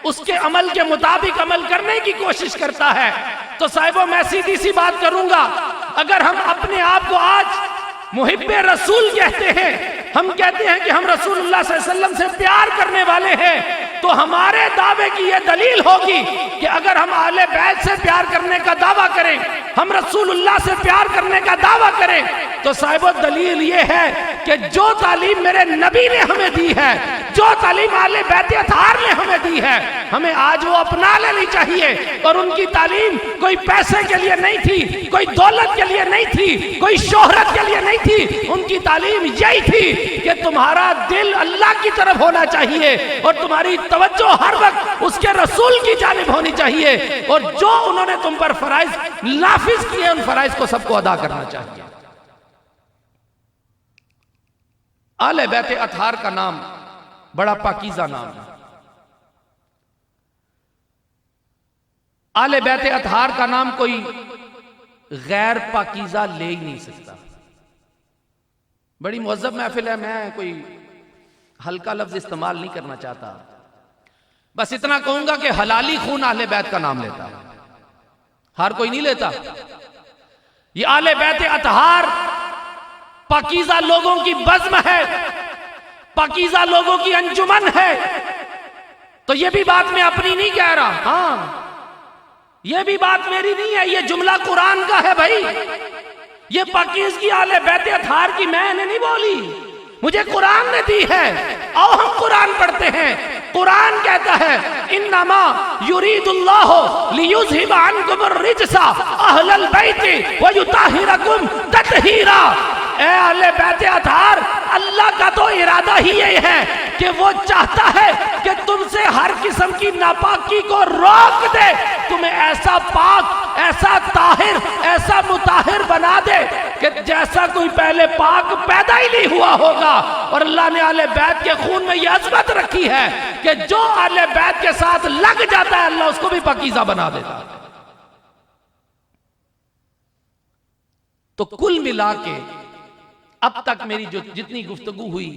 اس کے عمل کے مطابق عمل کرنے کی کوشش کرتا ہے۔ تو صاحبوں میں سیدھی سی بات کروں گا، اگر ہم اپنے آپ کو آج محب رسول کہتے ہیں، ہم کہتے ہیں کہ ہم رسول اللہ صلی اللہ علیہ وسلم سے پیار کرنے والے ہیں، تو ہمارے دعوے کی یہ دلیل ہوگی کہ اگر ہم اہل بیت سے پیار کرنے کا دعویٰ کریں، ہم رسول اللہ سے پیار کرنے کا دعویٰ کریں، تو صاحب دلیل یہ ہے کہ جو تعلیم میرے نبی نے ہمیں دی ہے، جو تعلیم اہل بیت اطہار نے ہمیں دی ہے، ہمیں آج وہ اپنا لینی چاہیے۔ اور ان کی تعلیم کوئی پیسے کے لیے نہیں تھی، کوئی دولت کے لیے نہیں تھی، کوئی شہرت کے لیے نہیں تھی، ان کی تعلیم یہی تھی کہ تمہارا دل اللہ کی طرف ہونا چاہیے اور تمہاری توجہ ہر وقت اس کے رسول کی جانب ہونی چاہیے، اور جو انہوں نے تم پر فرائض نافذ کیے ان فرائض کو سب کو ادا کرنا چاہیے۔ اہل بیت اطہار کا نام بڑا پاکیزہ نام ہے۔ اہل بیت اطہار کا نام کوئی غیر پاکیزہ لے ہی نہیں سکتا۔ بڑی مہذب محفل ہے، میں کوئی ہلکا لفظ استعمال نہیں کرنا چاہتا، بس اتنا کہوں گا کہ حلالی خون اہل بیت کا نام لیتا، ہر کوئی نہیں لیتا۔ یہ اہل بیت اطہار پاکیزہ لوگوں کی بزم ہے، پاکیزہ لوگوں کی انجمن ہے۔ تو یہ بھی بات میں اپنی نہیں کہہ رہا، ہاں یہ بھی بات میری نہیں ہے، یہ جملہ قرآن کا ہے بھائی۔ یہ پاکیزگی اہل بیت اطہار کی میں نے نہیں بولی، مجھے قرآن نے دی ہے۔ آؤ ہم قرآن پڑھتے ہیں۔ قرآن کہتا ہے انما یرید اللہ لیذھب عنکم الرجس اہل البیت ویطہرکم تطہیرا۔ اے اہل بیت اطہار، اللہ کا تو ارادہ ہی یہ ہے کہ وہ چاہتا ہے کہ تم سے ہر قسم کی ناپاکی کو روک دے، تمہیں ایسا پاک، ایسا طاہر، ایسا مطہر بنا دے کہ جیسا کوئی پہلے پاک پیدا ہی نہیں ہوا ہوگا۔ اور اللہ نے اہل بیت کے خون میں یہ عظمت رکھی ہے کہ جو اہل بیت کے ساتھ لگ جاتا ہے اللہ اس کو بھی پاکیزہ بنا دیتا ہے۔ تو کل ملا کے اب تک میری جو جتنی گفتگو ہوئی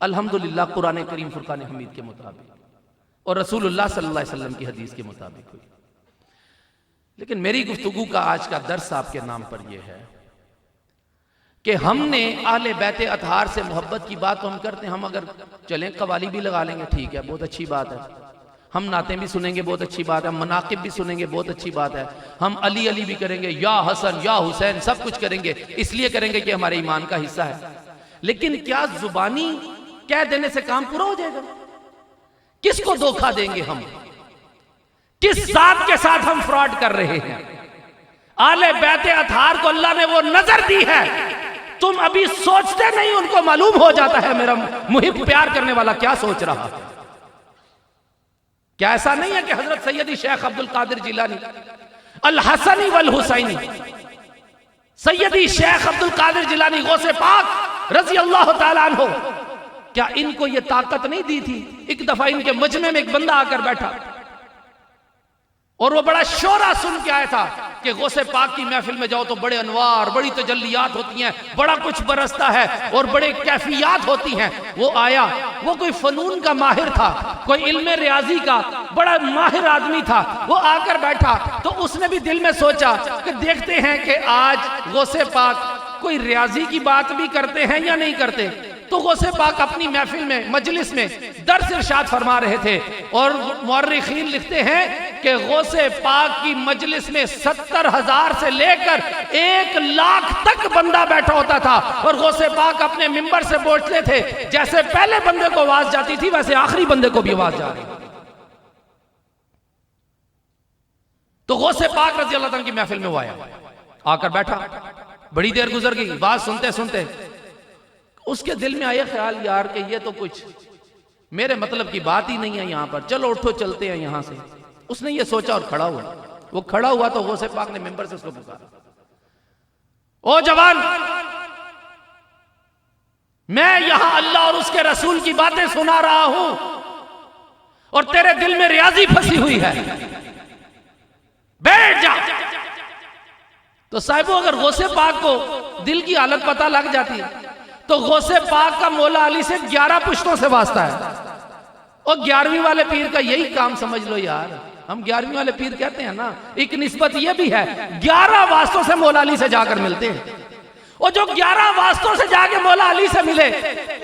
الحمدللہ قرآن کریم فرقان حمید کے مطابق اور رسول اللہ صلی اللہ علیہ وسلم کی حدیث کے مطابق ہوئی، لیکن میری گفتگو کا آج کا درس آپ کے نام پر یہ ہے کہ ہم نے اہل بیت اطہار سے محبت کی بات تو ہم کرتے ہیں، ہم اگر چلیں قوالی بھی لگا لیں گے ٹھیک ہے، بہت اچھی بات ہے، ہم نعتیں بھی سنیں گے بہت اچھی بات ہے، مناقب بھی سنیں گے بہت اچھی بات ہے، ہم علی علی بھی کریں گے، یا حسن یا حسین سب کچھ کریں گے، اس لیے کریں گے کہ ہمارے ایمان کا حصہ ہے۔ لیکن کیا زبانی کہہ دینے سے کام پورا ہو جائے گا؟ کس کو دھوکہ دیں گے ہم؟ کس ذات کے ساتھ ہم فراڈ کر رہے ہیں؟ اہل بیت اطہار کو اللہ نے وہ نظر دی ہے، تم ابھی سوچتے نہیں ان کو معلوم ہو جاتا ہے میرا محب پیار کرنے والا کیا سوچ رہا ہے۔ کیا ایسا نہیں ہے کہ حضرت سیدی شیخ عبد القادر جیلانی الحسنی والحسینی، سیدی شیخ عبد القادر جیلانی غوث پاک رضی اللہ تعالیٰ عنہ، کیا ان کو یہ طاقت نہیں دی تھی؟ ایک دفعہ ان کے مجمع میں ایک بندہ آ کر بیٹھا اور وہ بڑا شورا سن کے آیا تھا کہ غوث پاک کی محفل میں جاؤ تو بڑے انوار، بڑی تجلیات ہوتی ہیں، بڑا کچھ برستا ہے اور بڑے کیفیات ہوتی ہیں۔ وہ آیا، وہ کوئی فنون کا ماہر تھا، کوئی علم ریاضی کا بڑا ماہر آدمی تھا، وہ آ کر بیٹھا تو اس نے بھی دل میں سوچا کہ دیکھتے ہیں کہ آج غوث پاک کوئی ریاضی کی بات بھی کرتے ہیں یا نہیں کرتے۔ تو غوث پاک اپنی محفل میں مجلس میں درس ارشاد فرما رہے تھے اور مورخین لکھتے ہیں کہ غوث پاک کی مجلس میں 70,000 سے لے کر 1,00,000 تک بندہ بیٹھا ہوتا تھا، اور غوث پاک اپنے منبر سے بولتے تھے جیسے پہلے بندے کو آواز جاتی تھی ویسے آخری بندے کو بھی آواز جا رہی۔ تو غوث پاک رضی اللہ عنہ کی محفل میں وہ آیا، آ کر بیٹھا، بڑی دیر گزر گئی، بات سنتے سنتے اس کے دل میں آیا خیال یار کہ یہ تو کچھ میرے مطلب کی بات ہی نہیں ہے یہاں پر، چلو اٹھو چلتے ہیں یہاں سے۔ اس نے یہ سوچا اور کھڑا ہوا۔ وہ کھڑا ہوا تو غوث پاک نے منبر سے اس کو پکارا، او جوان، میں یہاں اللہ اور اس کے رسول کی باتیں سنا رہا ہوں اور تیرے دل میں ریاضی پھنسی ہوئی ہے، بیٹھ جا۔ تو صاحبو اگر غوث پاک کو دل کی حالت پتہ لگ جاتی ہے تو غوث پاک کا مولا علی سے 11 پشتوں سے واسطہ ہے، اور 11ویں والے پیر کا یہی کام سمجھ لو یار، ہم 11ویں والے پیر کہتے ہیں نا، ایک نسبت یہ بھی ہے 11 واسطوں سے مولا علی سے جا کر ملتے ہیں۔ وہ جو 11 واسطوں سے جا کے مولا علی سے ملے،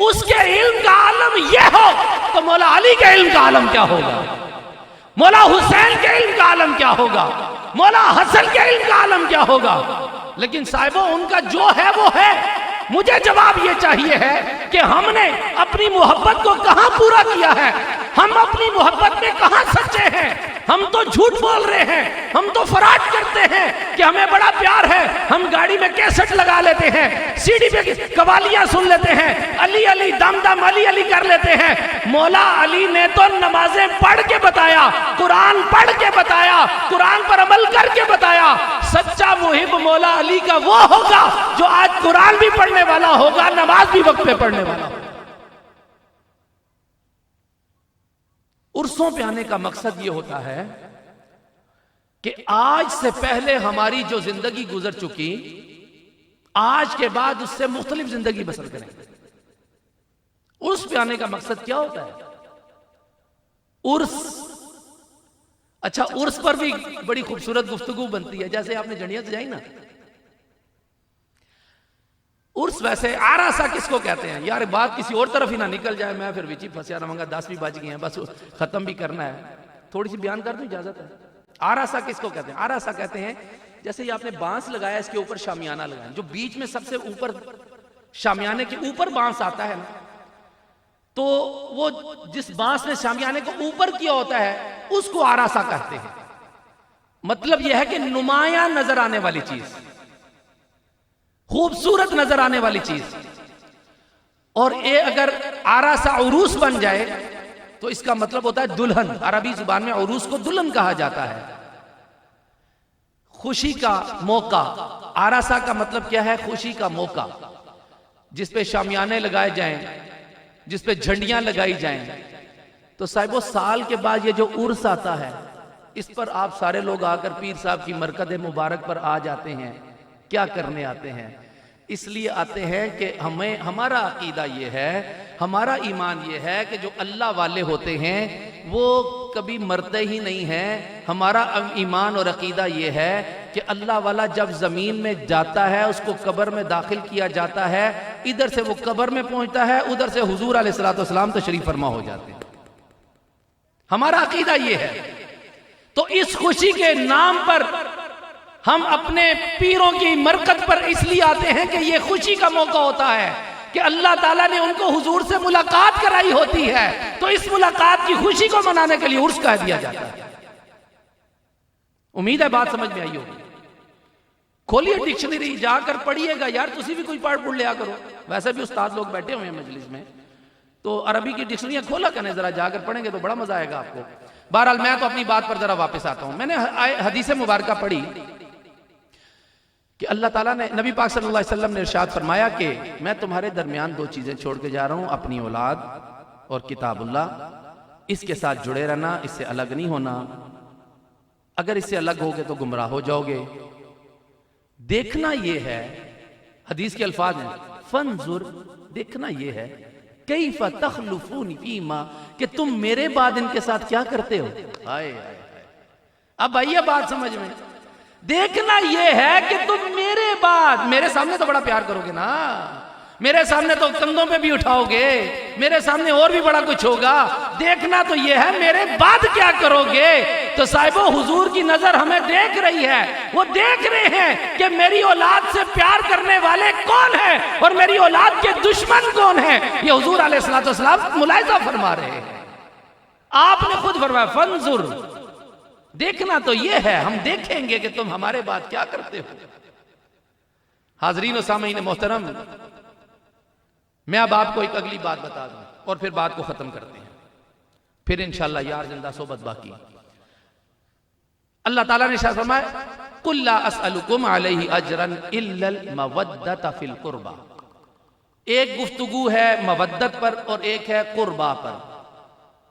اس کے علم کا عالم یہ ہو تو مولا علی کے علم کا عالم کیا ہوگا، مولا حسین کے علم کا عالم کیا ہوگا، مولا حسن کے علم کا عالم کیا ہوگا۔ لیکن صاحبوں ان کا جو ہے وہ ہے۔ مجھے جواب یہ چاہیے ہے کہ ہم نے اپنی محبت کو کہاں پورا کیا ہے، ہم اپنی محبت میں کہاں سچے ہیں؟ ہم تو جھوٹ بول رہے ہیں، ہم تو فراڈ کرتے ہیں کہ ہمیں بڑا پیار ہے، ہم گاڑی میں کیسٹ لگا لیتے ہیں، سی ڈی پہ قوالیاں سن لیتے ہیں، علی علی دم دم علی علی کر لیتے ہیں۔ مولا علی نے تو نمازیں پڑھ کے بتایا، قرآن پڑھ کے بتایا، قرآن پر عمل کر کے بتایا۔ سچا محب مولا علی کا وہ ہوگا جو آج قرآن بھی پڑھنے والا ہوگا، نماز بھی وقت پہ پڑھنے والا ہوگا۔ عرصوں پہ آنے کا مقصد یہ ہوتا ہے کہ آج سے پہلے ہماری جو زندگی گزر چکی، آج کے بعد اس سے مختلف زندگی بسر کریں۔ عرص پہ آنے کا مقصد کیا ہوتا ہے؟ عرص، اچھا عرص پر بھی بڑی خوبصورت گفتگو بنتی ہے، جیسے آپ نے جھنڈیاں سجائی نا۔ عرص ویسے آراسا کس کو کہتے ہیں؟ یار بات کسی اور طرف ہی نہ نکل جائے، میں پھر وچی پھنسیا رہوں گا، 10 بھی بج گئے ہیں، بس ختم بھی کرنا ہے، تھوڑی سی بیان کر دوں، اجازت ہے؟ آراسا کس کو کہتے ہیں؟ آراسا کہتے ہیں جیسے یہ آپ نے بانس لگایا، اس کے اوپر شامیانہ لگایا، جو بیچ میں سب سے اوپر شامیانے کے اوپر بانس آتا ہے نا، تو وہ جس بانس نے شامیانے کو اوپر کیا ہوتا ہے اس کو آراسا کہتے ہیں۔ مطلب یہ ہے کہ نمایاں نظر آنے والی چیز، خوبصورت نظر آنے والی چیز۔ اور یہ اگر آراسا عروس بن جائے تو اس کا مطلب ہوتا ہے دلہن۔ عربی زبان میں عروس کو دلہن کہا جاتا ہے، خوشی کا موقع۔ آراسا کا مطلب کیا ہے؟ خوشی کا موقع، جس پہ شامیانے لگائے جائیں، جس پہ جھنڈیاں لگائی جائیں۔ تو صاحبو سال کے بعد یہ جو عرس آتا ہے، اس پر آپ سارے لوگ آ کر پیر صاحب کی مرکز مبارک پر آ جاتے ہیں۔ کیا کرنے آتے ہیں؟ اس لیے آتے ہیں کہ ہمارا عقیدہ یہ ہے، ہمارا ایمان یہ ہے کہ جو اللہ والے ہوتے ہیں وہ کبھی مرتے ہی نہیں ہیں۔ ہمارا ایمان اور عقیدہ یہ ہے کہ اللہ والا جب زمین میں جاتا ہے اس کو قبر میں داخل کیا جاتا ہے، ادھر سے وہ قبر میں پہنچتا ہے، ادھر سے حضور علیہ السلام تشریف فرما ہو جاتے ہیں۔ ہمارا عقیدہ یہ ہے۔ تو اس خوشی کے نام پر ہم اپنے پیروں کی مرکز پر اس لیے آتے ہیں کہ یہ خوشی کا موقع ہوتا ہے کہ اللہ تعالیٰ نے ان کو حضور سے ملاقات کرائی ہوتی ہے، تو اس ملاقات کی خوشی کو منانے کے لیے عرس کہہ دیا جاتا ہے۔ امید ہے بات سمجھ میں آئی ہوگی۔ کھولیے ڈکشنری، جا کر پڑھیے گا یار، تسی بھی کوئی پڑھ لیا کرو، ویسے بھی استاد لوگ بیٹھے ہوئے ہیں مجلس میں، تو عربی کی ڈکشنریاں کھولا کریں، ذرا جا کر پڑھیں گے تو بڑا مزہ آئے گا آپ کو۔ بہرحال میں تو اپنی بات پر ذرا واپس آتا ہوں۔ میں نے حدیث مبارکہ پڑھی کہ اللہ تعالیٰ نے، نبی پاک صلی اللہ علیہ وسلم نے ارشاد فرمایا کہ میں تمہارے درمیان 2 چیزیں چھوڑ کے جا رہا ہوں، اپنی اولاد اور کتاب اللہ۔ اس کے ساتھ جڑے رہنا، اس سے الگ نہیں ہونا۔ اگر اس سے الگ ہوگے تو گمراہ ہو جاؤ گے۔ دیکھنا یہ ہے، حدیث کے الفاظ ہیں، فانظر، دیکھنا یہ ہے، کیف تخلفون فیما، کہ تم میرے بعد ان کے ساتھ کیا کرتے ہو۔ ہائے ہائے ہائے، اب آئیے بات سمجھ میں۔ دیکھنا یہ ہے کہ تم میرے بعد، میرے سامنے تو بڑا پیار کرو گے نا، میرے سامنے تو کندھوں پہ بھی اٹھاؤ گے، میرے سامنے اور بھی بڑا کچھ ہوگا۔ دیکھنا تو یہ ہے میرے بعد کیا کرو گے۔ تو صاحبو حضور کی نظر ہمیں دیکھ رہی ہے، وہ دیکھ رہے ہیں کہ میری اولاد سے پیار کرنے والے کون ہیں اور میری اولاد کے دشمن کون ہیں۔ یہ حضور علیہ السلام ملاحظہ فرما رہے ہیں۔ آپ نے خود فرمایا فانظر، دیکھنا تو یہ ہے، ہم دیکھیں گے کہ تم ہمارے بعد کیا کرتے ہو۔ حاضرین و سامعین محترم، میں اب آپ کو ایک اگلی بات بتا دوں اور پھر بات کو ختم کرتے ہیں، پھر انشاءاللہ یار زندہ صحبت باقی۔ اللہ تعالیٰ نے ارشاد فرمایا قُلْ لَا أَسْأَلُكُمْ عَلَيْهِ أَجْرًا إِلَّا الْمَوَدَّةَ فِي الْقُرْبَى۔ ایک گفتگو ہے مودت پر اور ایک ہے قربا پر۔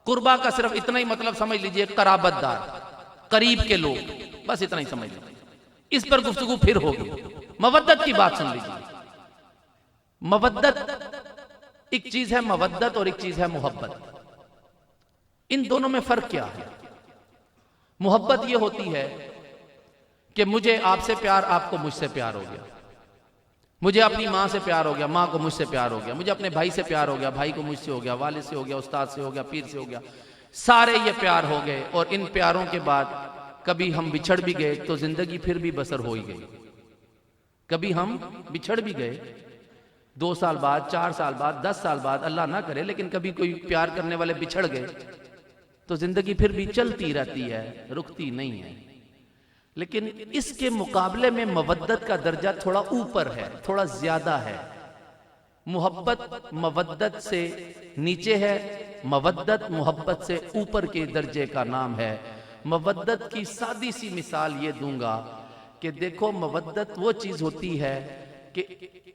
قربا کا صرف اتنا ہی مطلب سمجھ لیجئے، قرابت دار، قریب کے لوگ، بس اتنا ہی سمجھ لیجئے، اس پر گفتگو پھر ہوگی۔ مودت کی بات سن لیجئے۔ مودت ایک چیز ہے، مودت اور ایک چیز ہے محبت۔ ان دونوں میں فرق کیا ہے؟ محبت یہ ہوتی ہے کہ مجھے آپ سے پیار، آپ کو مجھ سے پیار ہو گیا۔ مجھے اپنی ماں سے پیار ہو گیا، ماں کو مجھ سے پیار ہو گیا، مجھے اپنے بھائی سے پیار ہو گیا، بھائی کو مجھ سے ہو گیا، والد سے ہو گیا، استاد سے ہو گیا، پیر سے ہو گیا، سارے یہ پیار ہو گئے، اور ان پیاروں کے بعد کبھی ہم بچھڑ بھی گئے تو زندگی پھر بھی بسر ہو ہی گئی۔ کبھی ہم بچھڑ بھی گئے 2 سال بعد، 4 سال بعد، 10 سال بعد، اللہ نہ کرے لیکن کبھی کوئی پیار کرنے والے بچھڑ گئے تو زندگی پھر بھی چلتی رہتی ہے، رکتی نہیں ہے۔ لیکن اس کے مقابلے میں مودت کا درجہ تھوڑا اوپر ہے، تھوڑا زیادہ ہے۔ محبت مودت سے نیچے ہے، مودت محبت سے اوپر کے درجے کا نام ہے۔ مودت کی سادی سی مثال یہ دوں گا کہ دیکھو، مودت وہ چیز ہوتی ہے کہ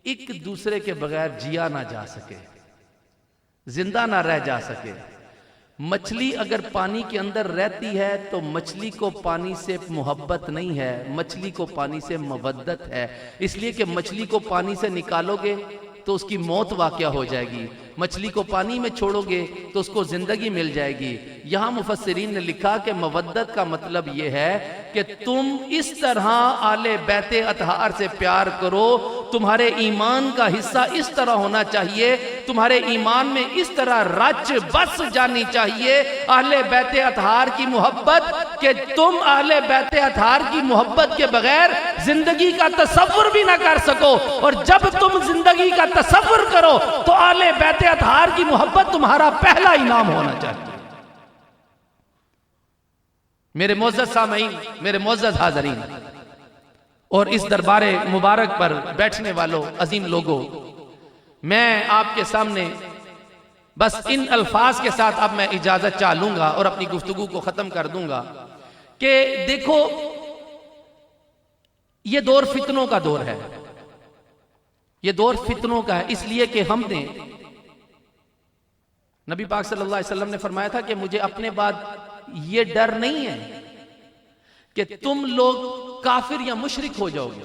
ایک دوسرے کے بغیر جیا نہ جا سکے، زندہ نہ رہ جا سکے۔ مچھلی اگر پانی کے اندر رہتی ہے تو مچھلی کو پانی سے محبت نہیں ہے، مچھلی کو پانی سے مودت ہے، اس لیے کہ مچھلی کو پانی سے نکالو گے تو اس کی موت واقع ہو جائے گی، مچھلی کو پانی میں چھوڑو گے تو اس کو زندگی مل جائے گی۔ یہاں مفسرین نے لکھا کہ مودت کا مطلب یہ ہے کہ تم اس طرح آل بیت اطہار سے پیار کرو، تمہارے ایمان کا حصہ اس طرح ہونا چاہیے، تمہارے ایمان میں اس طرح رچ بس جانی چاہیے اہل بیت اطہار کی محبت کہ تم اہل بیت اطہار کی محبت کے بغیر زندگی کا تصور بھی نہ کر سکو، اور جب تم زندگی کا تصور کرو تو اہل بیت اطہار کی محبت تمہارا پہلا انعام ہونا چاہیے۔ میرے معزز سامعین، میرے معزز حاضرین، اور اس دربار مبارک پر بیٹھنے والوں عظیم لوگوں، میں آپ کے سامنے بس ان الفاظ کے ساتھ اب میں اجازت چاہوں گا اور اپنی گفتگو کو ختم کر دوں گا کہ دیکھو، یہ دور فتنوں کا دور ہے، یہ دور فتنوں کا ہے، اس لیے کہ ہم نے نبی پاک صلی اللہ علیہ وسلم نے فرمایا تھا کہ مجھے اپنے بعد یہ ڈر نہیں ہے کہ تم لوگ کافر یا مشرک ہو جاؤ گے،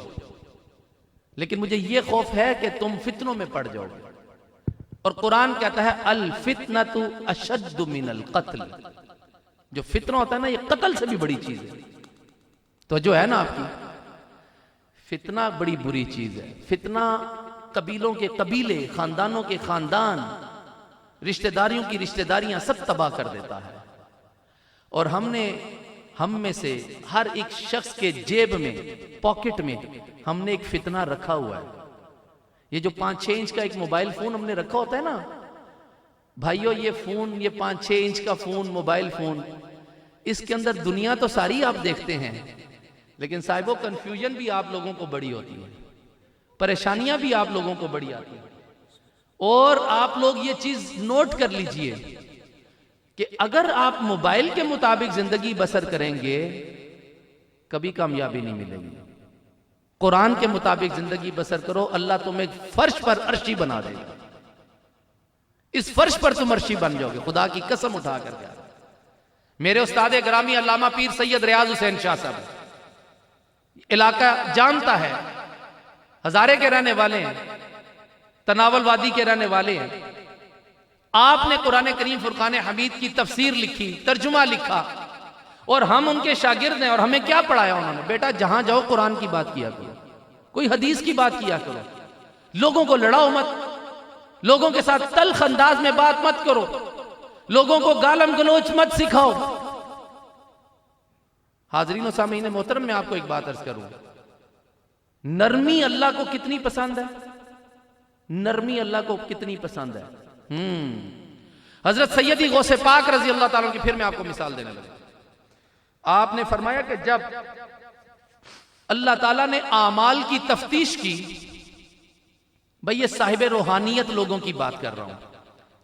لیکن مجھے یہ خوف ہے کہ تم فتنوں میں پڑ جاؤ گے۔ اور قرآن کہتا ہے الفتنۃ اشد من القتل، جو فتنہ ہوتا ہے نا، یہ قتل سے بھی بڑی چیز ہے۔ تو جو ہے نا آپ کی، فتنہ بڑی بری چیز ہے۔ فتنہ قبیلوں کے قبیلے، خاندانوں کے خاندان، رشتہ داریوں کی رشتہ داریاں سب تباہ کر دیتا ہے۔ اور ہم میں سے ہر ایک شخص کے جیب میں، پاکٹ میں ہم نے ایک فتنہ رکھا ہوا ہے۔ یہ جو 5-6 انچ کا ایک موبائل فون ہم نے رکھا ہوتا ہے نا بھائیو، یہ فون، یہ 5-6 انچ کا فون، موبائل فون، اس کے اندر دنیا تو ساری آپ دیکھتے ہیں، لیکن صاحبو کنفیوژن بھی آپ لوگوں کو بڑی ہوتی ہے، پریشانیاں بھی آپ لوگوں کو بڑی آتی ہیں۔ اور آپ لوگ یہ چیز نوٹ کر لیجئے کہ اگر آپ موبائل کے مطابق زندگی بسر کریں گے کبھی کامیابی نہیں ملے گی۔ قرآن کے مطابق زندگی بسر کرو، اللہ تمہیں فرش پر عرشی بنا دے گا، اس فرش پر تم عرشی بن جاؤ گے، خدا کی قسم اٹھا کر کے۔ میرے استاد گرامی علامہ پیر سید ریاض حسین شاہ صاحب علاقہ جانتا ہے، ہزارے کے رہنے والے ہیں، تناول وادی کے رہنے والے ہیں۔ آپ نے قرآن کریم فرقان حمید کی تفسیر لکھی، ترجمہ لکھا، اور ہم ان کے شاگرد ہیں، اور ہمیں کیا پڑھایا انہوں نے؟ بیٹا جہاں جاؤ قرآن کی بات کیا کرو، کوئی حدیث کی بات کیا کرو، لوگوں کو لڑاؤ مت، لوگوں کے ساتھ تلخ انداز میں بات مت کرو، لوگوں کو گالم گلوچ مت سکھاؤ۔ حاضرین و سامعین محترم، میں آپ کو ایک بات عرض کروں، نرمی اللہ کو کتنی پسند ہے؟ نرمی اللہ کو کتنی پسند ہے؟ حضرت سیدی غوث پاک رضی اللہ تعالیٰ کی، پھر میں آپ کو مثال دینے لگا، آپ نے فرمایا کہ جب اللہ تعالیٰ نے اعمال کی تفتیش کی، بھئی یہ صاحب روحانیت لوگوں کی بات کر رہا ہوں،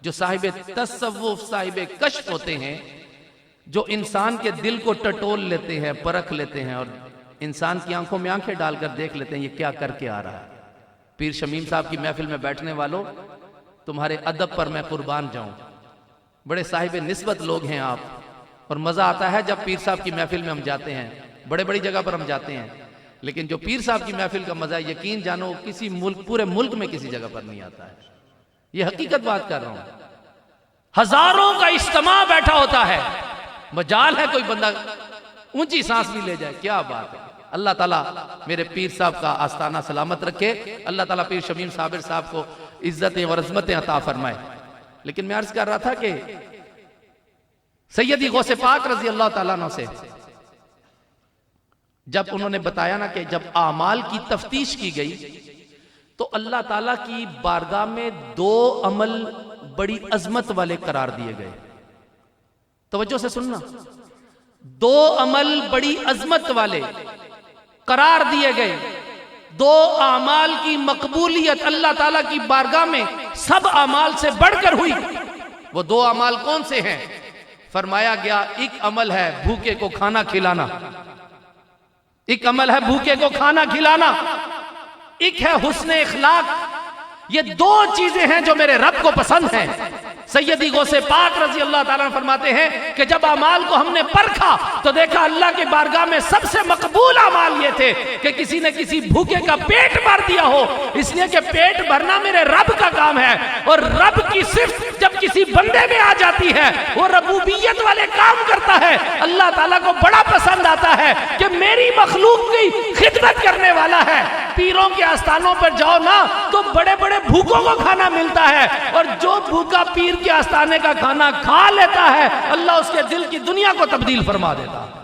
جو صاحب تصوف، صاحب کشف ہوتے ہیں، جو انسان کے دل کو ٹٹول لیتے ہیں، پرکھ لیتے ہیں، اور انسان کی آنکھوں میں آنکھیں ڈال کر دیکھ لیتے ہیں یہ کیا کر کے آ رہا ہے۔ پیر شمیم صاحب کی محفل میں بیٹھنے والوں، تمہارے ادب پر میں قربان جاؤں، بڑے صاحب نسبت لوگ ہیں آپ، اور مزہ آتا ہے جب پیر صاحب کی محفل میں ہم جاتے ہیں، بڑے بڑی جگہ پر ہم جاتے ہیں، لیکن جو پیر صاحب کی محفل کا مزہ یقین جانو کسی ملک، پورے ملک میں کسی جگہ پر نہیں آتا ہے۔ یہ حقیقت بات کر رہا ہوں، ہزاروں کا اجتماع بیٹھا ہوتا ہے، مجال ہے کوئی بندہ اونچی سانس بھی لے جائے، کیا بات ہے۔ اللہ تعالیٰ میرے پیر صاحب کا آستانہ سلامت رکھے، اللہ تعالیٰ پیر شمیم صابر صاحب کو عزتیں اور عظمتیں عطا فرمائے۔ لیکن میں عرض کر رہا تھا کہ سیدی غوث پاک رضی اللہ تعالیٰ عنہ سے جب انہوں نے بتایا نا کہ جب اعمال کی تفتیش کی گئی تو اللہ تعالیٰ کی بارگاہ میں 2 عمل بڑی عظمت والے قرار دیے گئے۔ توجہ سے سننا، 2 عمل بڑی عظمت والے قرار دیے گئے، 2 اعمال کی مقبولیت اللہ تعالیٰ کی بارگاہ میں سب اعمال سے بڑھ کر ہوئی۔ وہ 2 اعمال کون سے ہیں؟ فرمایا گیا ایک عمل ہے بھوکے کو کھانا کھلانا، ایک عمل ہے بھوکے کو کھانا کھلانا، ایک ہے حسن اخلاق۔ یہ 2 چیزیں ہیں جو میرے رب کو پسند ہیں۔ سیدی غوث پاک رضی اللہ تعالیٰ عنہ فرماتے ہیں کہ جب اعمال کو ہم نے پرکھا تو دیکھا اللہ کے بارگاہ میں سب سے مقبول اعمال یہ تھے کہ کسی نے کسی بھوکے کا پیٹ بھر دیا ہو، اس لیے کہ پیٹ بھرنا میرے رب کا کام ہے، اور رب کی صرف جب کسی بندے میں آ جاتی ہے وہ ربوبیت والے کام کرتا ہے، اللہ تعالیٰ کو بڑا پسند آتا ہے کہ میری مخلوق کی خدمت کرنے والا ہے۔ پیروں کے آستانوں پر جاؤ نا تو بڑے بڑے بھوکوں کو کھانا ملتا ہے، اور جو بھوکا پیر کے آستانے کا کھانا کھا لیتا ہے اللہ اس کے دل کی دنیا کو تبدیل فرما دیتا ہے۔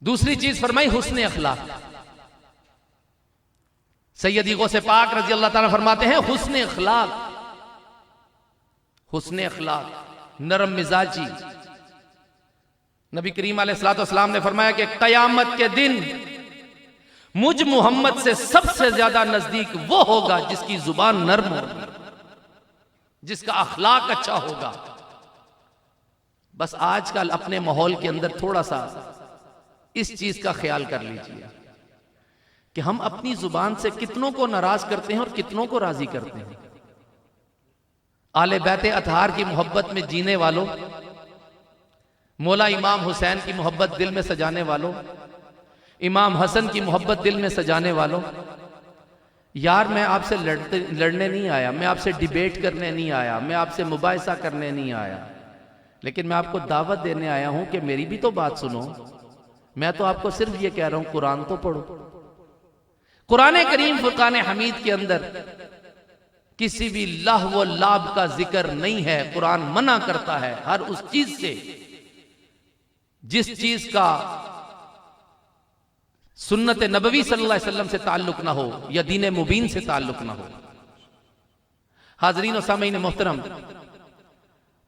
دوسری چیز فرمائی حسن اخلاق۔ سیدی غوث پاک رضی اللہ تعالیٰ فرماتے ہیں حسن اخلاق، حسن اخلاق، نرم مزاجی۔ نبی کریم علیہ السلام نے فرمایا کہ قیامت کے دن مجھ محمد سے سب سے زیادہ نزدیک وہ ہوگا جس کی زبان نرم ہوگی، جس کا اخلاق اچھا ہوگا۔ بس آج کل اپنے ماحول کے اندر تھوڑا سا اس چیز کا خیال کر لیجئے کہ ہم اپنی زبان سے کتنوں کو ناراض کرتے ہیں اور کتنوں کو راضی کرتے ہیں۔ آل بیت اطہار کی محبت میں جینے والوں، مولا امام حسین کی محبت دل میں سجانے والوں، امام حسن کی محبت دل میں سجانے والوں، یار میں آپ سے لڑنے نہیں آیا، میں آپ سے ڈیبیٹ کرنے نہیں آیا، میں آپ سے مباحثہ کرنے نہیں آیا، لیکن میں آپ کو دعوت دینے آیا ہوں کہ میری بھی تو بات سنو۔ میں تو آپ کو صرف یہ کہہ رہا ہوں قرآن تو پڑھو۔ قرآن کریم فرقان حمید کے اندر کسی بھی لہو و لعب کا ذکر نہیں ہے۔ قرآن منع کرتا ہے ہر اس چیز سے جس چیز کا سنت نبوی صلی اللہ علیہ وسلم سے تعلق نہ ہو یا دین مبین سے تعلق نہ ہو۔ حاضرین و سامعین محترم،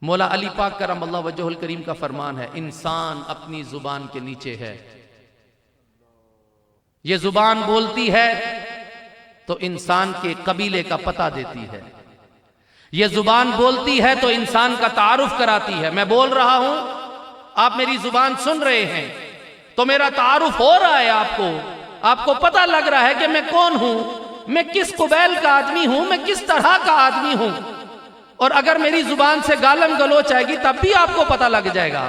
مولا علی پاک کرم اللہ وجہہ الکریم کا فرمان ہے انسان اپنی زبان کے نیچے ہے۔ یہ زبان بولتی ہے تو انسان کے قبیلے کا پتہ دیتی ہے، یہ زبان بولتی ہے تو انسان کا تعارف کراتی ہے۔ میں بول رہا ہوں، آپ میری زبان سن رہے ہیں تو میرا تعارف ہو رہا ہے، آپ کو پتہ لگ رہا ہے کہ میں کون ہوں، میں کس قبیل کا آدمی ہوں، میں کس طرح کا آدمی ہوں۔ اور اگر میری زبان سے گالم گلوچ آئے گی تب بھی آپ کو پتہ لگ جائے گا،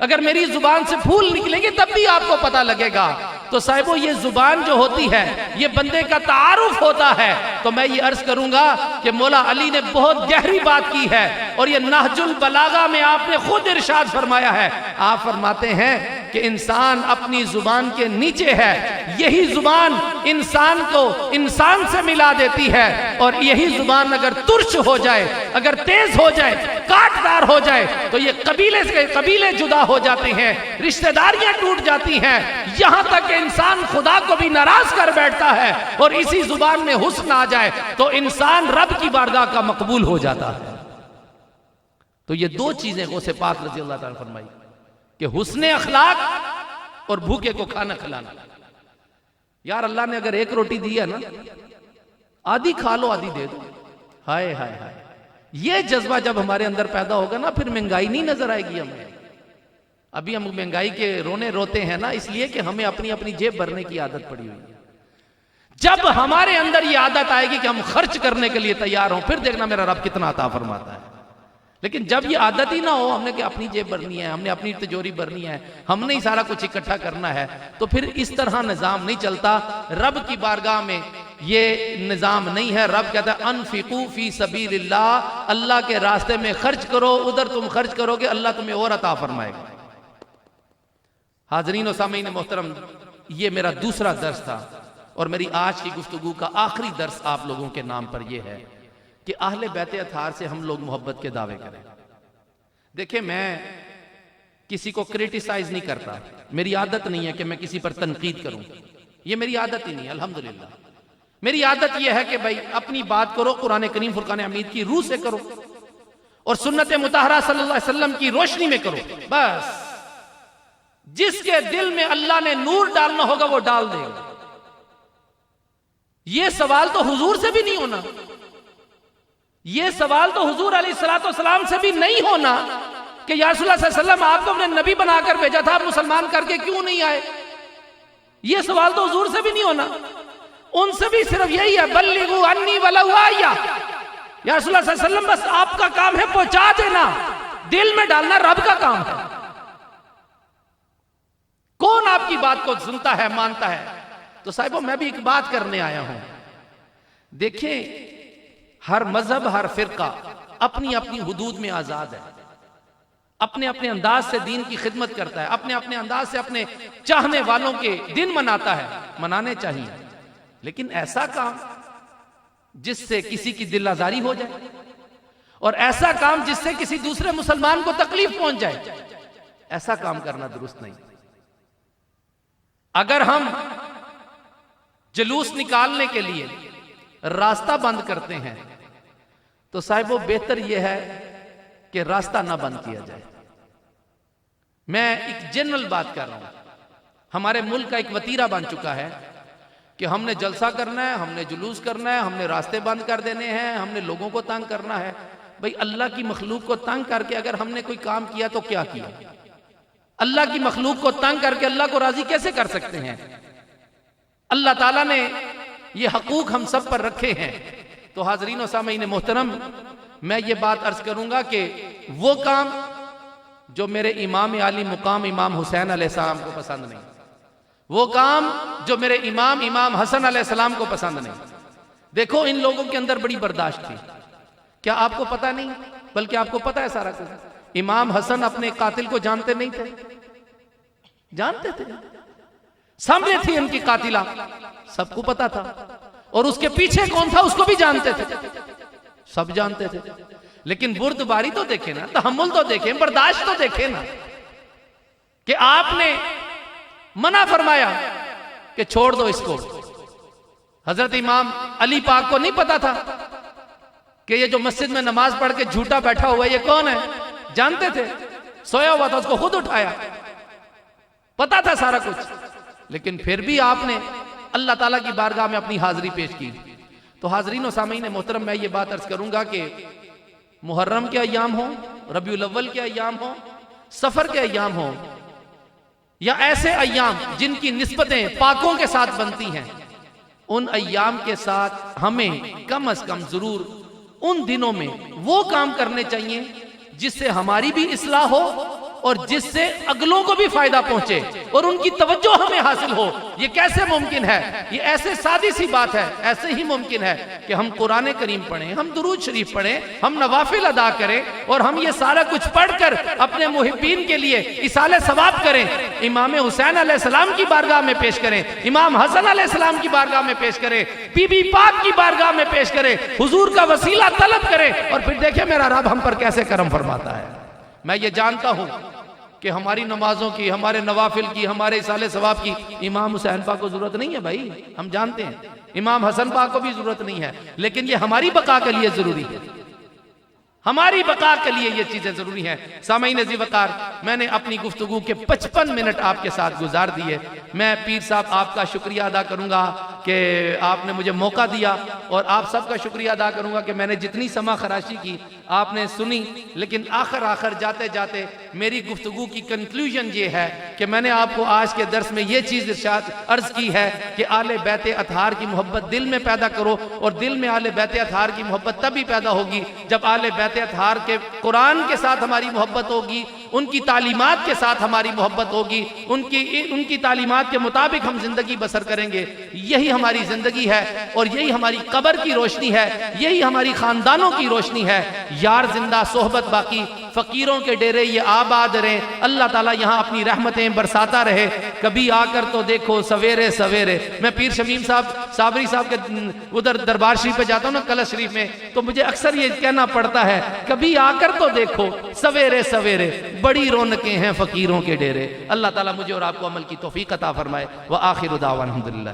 اگر میری زبان سے پھول نکلے گی تب بھی آپ کو پتہ لگے گا۔ تو صاحبو یہ زبان جو ہوتی ہے یہ بندے کا تعارف ہوتا ہے۔ تو میں یہ عرض کروں گا کہ مولا علی نے بہت گہری بات کی ہے، اور یہ نہج البلاغہ میں آپ نے خود ارشاد فرمایا ہے۔ آپ فرماتے ہیں کہ انسان اپنی زبان کے نیچے ہے، یہی زبان انسان کو انسان سے ملا دیتی ہے، اور یہی زبان اگر ترش ہو جائے، اگر تیز ہو جائے، کاٹدار ہو جائے تو یہ قبیلے جدا ہو جاتے ہیں، رشتہ داریاں ٹوٹ جاتی ہیں، یہاں تک کہ انسان خدا کو بھی ناراض کر بیٹھتا ہے۔ اور اسی زبان میں حسن آ جائے تو انسان رب کی بارگاہ کا مقبول ہو جاتا ہے۔ تو یہ 2 چیزیں غوث پاک رضی اللہ تعالیٰ فرمائی کہ حسن اخلاق اور بھوکے کو کھانا کھلانا۔ یار اللہ نے اگر 1 روٹی دی ہے نا، آدھی کھا لو آدھی دے دو۔ ہائے ہائے ہائے، یہ جذبہ جب ہمارے اندر پیدا ہوگا نا پھر مہنگائی نہیں نظر آئے گی ہمیں۔ ابھی ہم مہنگائی کے رونے روتے ہیں نا اس لیے کہ ہمیں اپنی اپنی جیب بھرنے کی عادت پڑی ہوئی ہے۔ جب ہمارے اندر یہ عادت آئے گی کہ ہم خرچ کرنے کے لیے تیار ہوں، پھر دیکھنا میرا رب کتنا عطا فرماتا ہے۔ لیکن جب یہ عادت ہی نہ ہو ہم نے کہ اپنی جیب بھرنی ہے، ہم نے اپنی تجوری بھرنی ہے، ہم نے ہی سارا کچھ اکٹھا کرنا ہے، تو پھر اس طرح نظام نہیں چلتا۔ رب کی بارگاہ میں یہ نظام نہیں ہے. رب کہتا ہے انفقوا فی سبیل اللہ، اللہ کے راستے میں خرچ کرو، ادھر تم خرچ کرو گے اللہ تمہیں اور عطا فرمائے گا. حاضرین و سامعین محترم، یہ میرا دوسرا درس تھا، اور میری آج کی گفتگو کا آخری درس آپ لوگوں کے نام پر یہ ہے کہ اہل بیت اطہار سے ہم لوگ محبت کے دعوے کریں. دیکھیں، میں کسی کو کریٹیسائز نہیں کرتا، میری عادت نہیں ہے کہ میں کسی پر تنقید کروں، یہ میری عادت ہی نہیں ہے. الحمدللہ میری عادت یہ ہے کہ بھائی اپنی بات کرو قرآن کریم فرقان حمید کی روح سے کرو اور سنت مطہرہ صلی اللہ علیہ وسلم کی روشنی میں کرو. بس جس کے دل میں اللہ نے نور ڈالنا ہوگا وہ ڈال دے گا. یہ سوال تو حضور سے بھی نہیں ہونا، یہ سوال تو حضور علیہ السلام سے بھی نہیں ہونا کہ یا رسول اللہ صلی اللہ علیہ وسلم آپ کو اپنے نبی بنا کر بھیجا تھا، آپ مسلمان کر کے کیوں نہیں آئے. یہ سوال تو حضور سے بھی نہیں ہونا، ان سے بھی صرف یہی ہے بلغوا انی ولو آیہ. یا رسول اللہ صلی اللہ علیہ وسلم بس آپ کا کام ہے پہنچا دینا، دل میں ڈالنا رب کا کام ہے. کون آپ کی بات کو سنتا ہے مانتا ہے؟ تو صاحبوں میں بھی ایک بات کرنے آیا ہوں. دیکھیں، ہر مذہب ہر فرقہ اپنی اپنی حدود میں آزاد ہے، اپنے اپنے انداز سے دین کی خدمت کرتا ہے، اپنے اپنے انداز سے اپنے چاہنے والوں کے دن مناتا ہے، منانے چاہیے. لیکن ایسا کام جس سے کسی کی دل آزاری ہو جائے، اور ایسا کام جس سے کسی دوسرے مسلمان کو تکلیف پہنچ جائے، ایسا کام کرنا درست نہیں. اگر ہم جلوس نکالنے کے لیے راستہ بند کرتے ہیں تو صاحبو بہتر یہ ہے کہ راستہ نہ بند کیا جائے. میں ایک جنرل بات کر رہا ہوں. ہمارے ملک کا ایک وتیرہ بن چکا ہے کہ ہم نے جلسہ کرنا ہے، ہم نے جلوس کرنا ہے، ہم نے راستے بند کر دینے ہیں، ہم نے لوگوں کو تنگ کرنا ہے. بھئی اللہ کی مخلوق کو تنگ کر کے اگر ہم نے کوئی کام کیا تو کیا کیا؟ اللہ کی مخلوق کو تنگ کر کے اللہ کو راضی کیسے کر سکتے ہیں؟ اللہ تعالیٰ نے یہ حقوق ہم سب پر رکھے ہیں. تو حاضرین و سامعین محترم، میں یہ بات عرض کروں گا کہ وہ کام جو میرے امام عالی مقام امام حسین علیہ السلام کو پسند نہیں، وہ کام جو میرے امام حسن علیہ السلام کو پسند نہیں. دیکھو ان لوگوں کے اندر بڑی برداشت تھی. کیا آپ کو پتہ نہیں؟ بلکہ آپ کو پتہ ہے سارا کچھ. امام حسن اپنے قاتل کو جانتے نہیں تھے؟ جانتے تھے. سامنے تھی ان کی قاتلہ، سب کو پتا تھا. اور اس کے پیچھے کون تھا اس کو بھی جانتے تھے، سب جانتے تھے. لیکن بردباری تو دیکھیں نا، تحمل تو دیکھیں، برداشت تو دیکھیں نا، کہ آپ نے منع فرمایا کہ چھوڑ دو اس کو. حضرت امام علی پاک کو نہیں پتا تھا کہ یہ جو مسجد میں نماز پڑھ کے جھوٹا بیٹھا ہوا ہے یہ کون ہے؟ جانتے تھے. سویا ہوا تھا، اس کو خود اٹھایا، پتا تھا سارا کچھ. لیکن پھر بھی آپ نے اللہ تعالیٰ کی بارگاہ میں اپنی حاضری پیش کی. تو حاضرین و سامعین محترم، میں یہ بات عرض کروں گا کہ محرم کے ایام ہوں، ربیع الاول کے ایام ہوں، سفر کے ایام ہوں، یا ایسے ایام جن کی نسبتیں پاکوں کے ساتھ بنتی ہیں، ان ایام کے ساتھ ہمیں کم از کم ضرور ان دنوں میں وہ کام کرنے چاہیے جس سے ہماری بھی اصلاح ہو اور جس سے اگلوں کو بھی فائدہ پہنچے اور ان کی توجہ ہمیں حاصل ہو. یہ کیسے ممکن ہے؟ یہ ایسے سادی سی بات ہے، ایسے ہی ممکن ہے کہ ہم قرآن کریم پڑھیں، ہم درود شریف پڑھیں، ہم نوافل ادا کریں، اور ہم یہ سارا کچھ پڑھ کر اپنے محبین کے لیے ایصال ثواب کریں. امام حسین علیہ السلام کی بارگاہ میں پیش کریں، امام حسن علیہ السلام کی بارگاہ میں پیش کریں، بی بی پاک کی بارگاہ میں پیش کریں، حضور کا وسیلہ طلب کریں، اور پھر دیکھیں میرا رب ہم پر کیسے کرم فرماتا ہے. میں یہ جانتا ہوں کہ ہماری نمازوں کی، ہمارے نوافل کی، ہمارے ایصال ثواب کی امام حسین پاک کو ضرورت نہیں ہے. بھائی ہم جانتے ہیں امام حسن پاک کو بھی ضرورت نہیں ہے، لیکن یہ ہماری بقا کے لیے ضروری ہے، ہماری بقا کے لیے یہ چیزیں ضروری ہیں. سامعین عزیز وقار، میں نے اپنی گفتگو کے 55 منٹ آپ کے ساتھ گزار دیے. میں پیر صاحب آپ کا شکریہ ادا کروں گا کہ آپ نے مجھے موقع دیا، اور آپ سب کا شکریہ ادا کروں گا کہ میں نے جتنی سما خراشی کی آپ نے سنی. لیکن آخر جاتے جاتے میری گفتگو کی کنکلوژن یہ ہے کہ میں نے آپ کو آج کے درس میں یہ چیز ارشاد عرض کی ہے کہ آل بیت اطہار کی محبت دل میں پیدا کرو، اور دل میں آل بیت اطہار کی محبت تبھی پیدا ہوگی جب آل بیت اطہار کے قرآن کے ساتھ ہماری محبت ہوگی، ان کی تعلیمات کے ساتھ ہماری محبت ہوگی، ان کی تعلیمات کے مطابق ہم زندگی بسر کریں گے، یہی ہماری زندگی ہے اور یہی ہماری قبر کی روشنی ہے، یہی ہماری خاندانوں کی روشنی ہے۔ یار زندہ صحبت باقی، فقیروں کے ڈیرے یہ آباد رہیں، اللہ تعالیٰ یہاں اپنی رحمتیں برساتا رہے۔ کبھی آ کر تو دیکھو سویرے سویرے، میں پیر شمیم صاحب صابری صاحب کے ادھر دربار شریف پہ جاتا ہوں نا کلش شریف میں، تو مجھے اکثر یہ کہنا پڑتا ہے کبھی آ کر تو دیکھو سویرے سویرے، بڑی رونقیں ہیں فقیروں کے ڈیرے۔ اللہ تعالیٰ مجھے اور آپ کو عمل کی توفیق عطا فرمائے۔ وآخر دعوانا الحمدللہ۔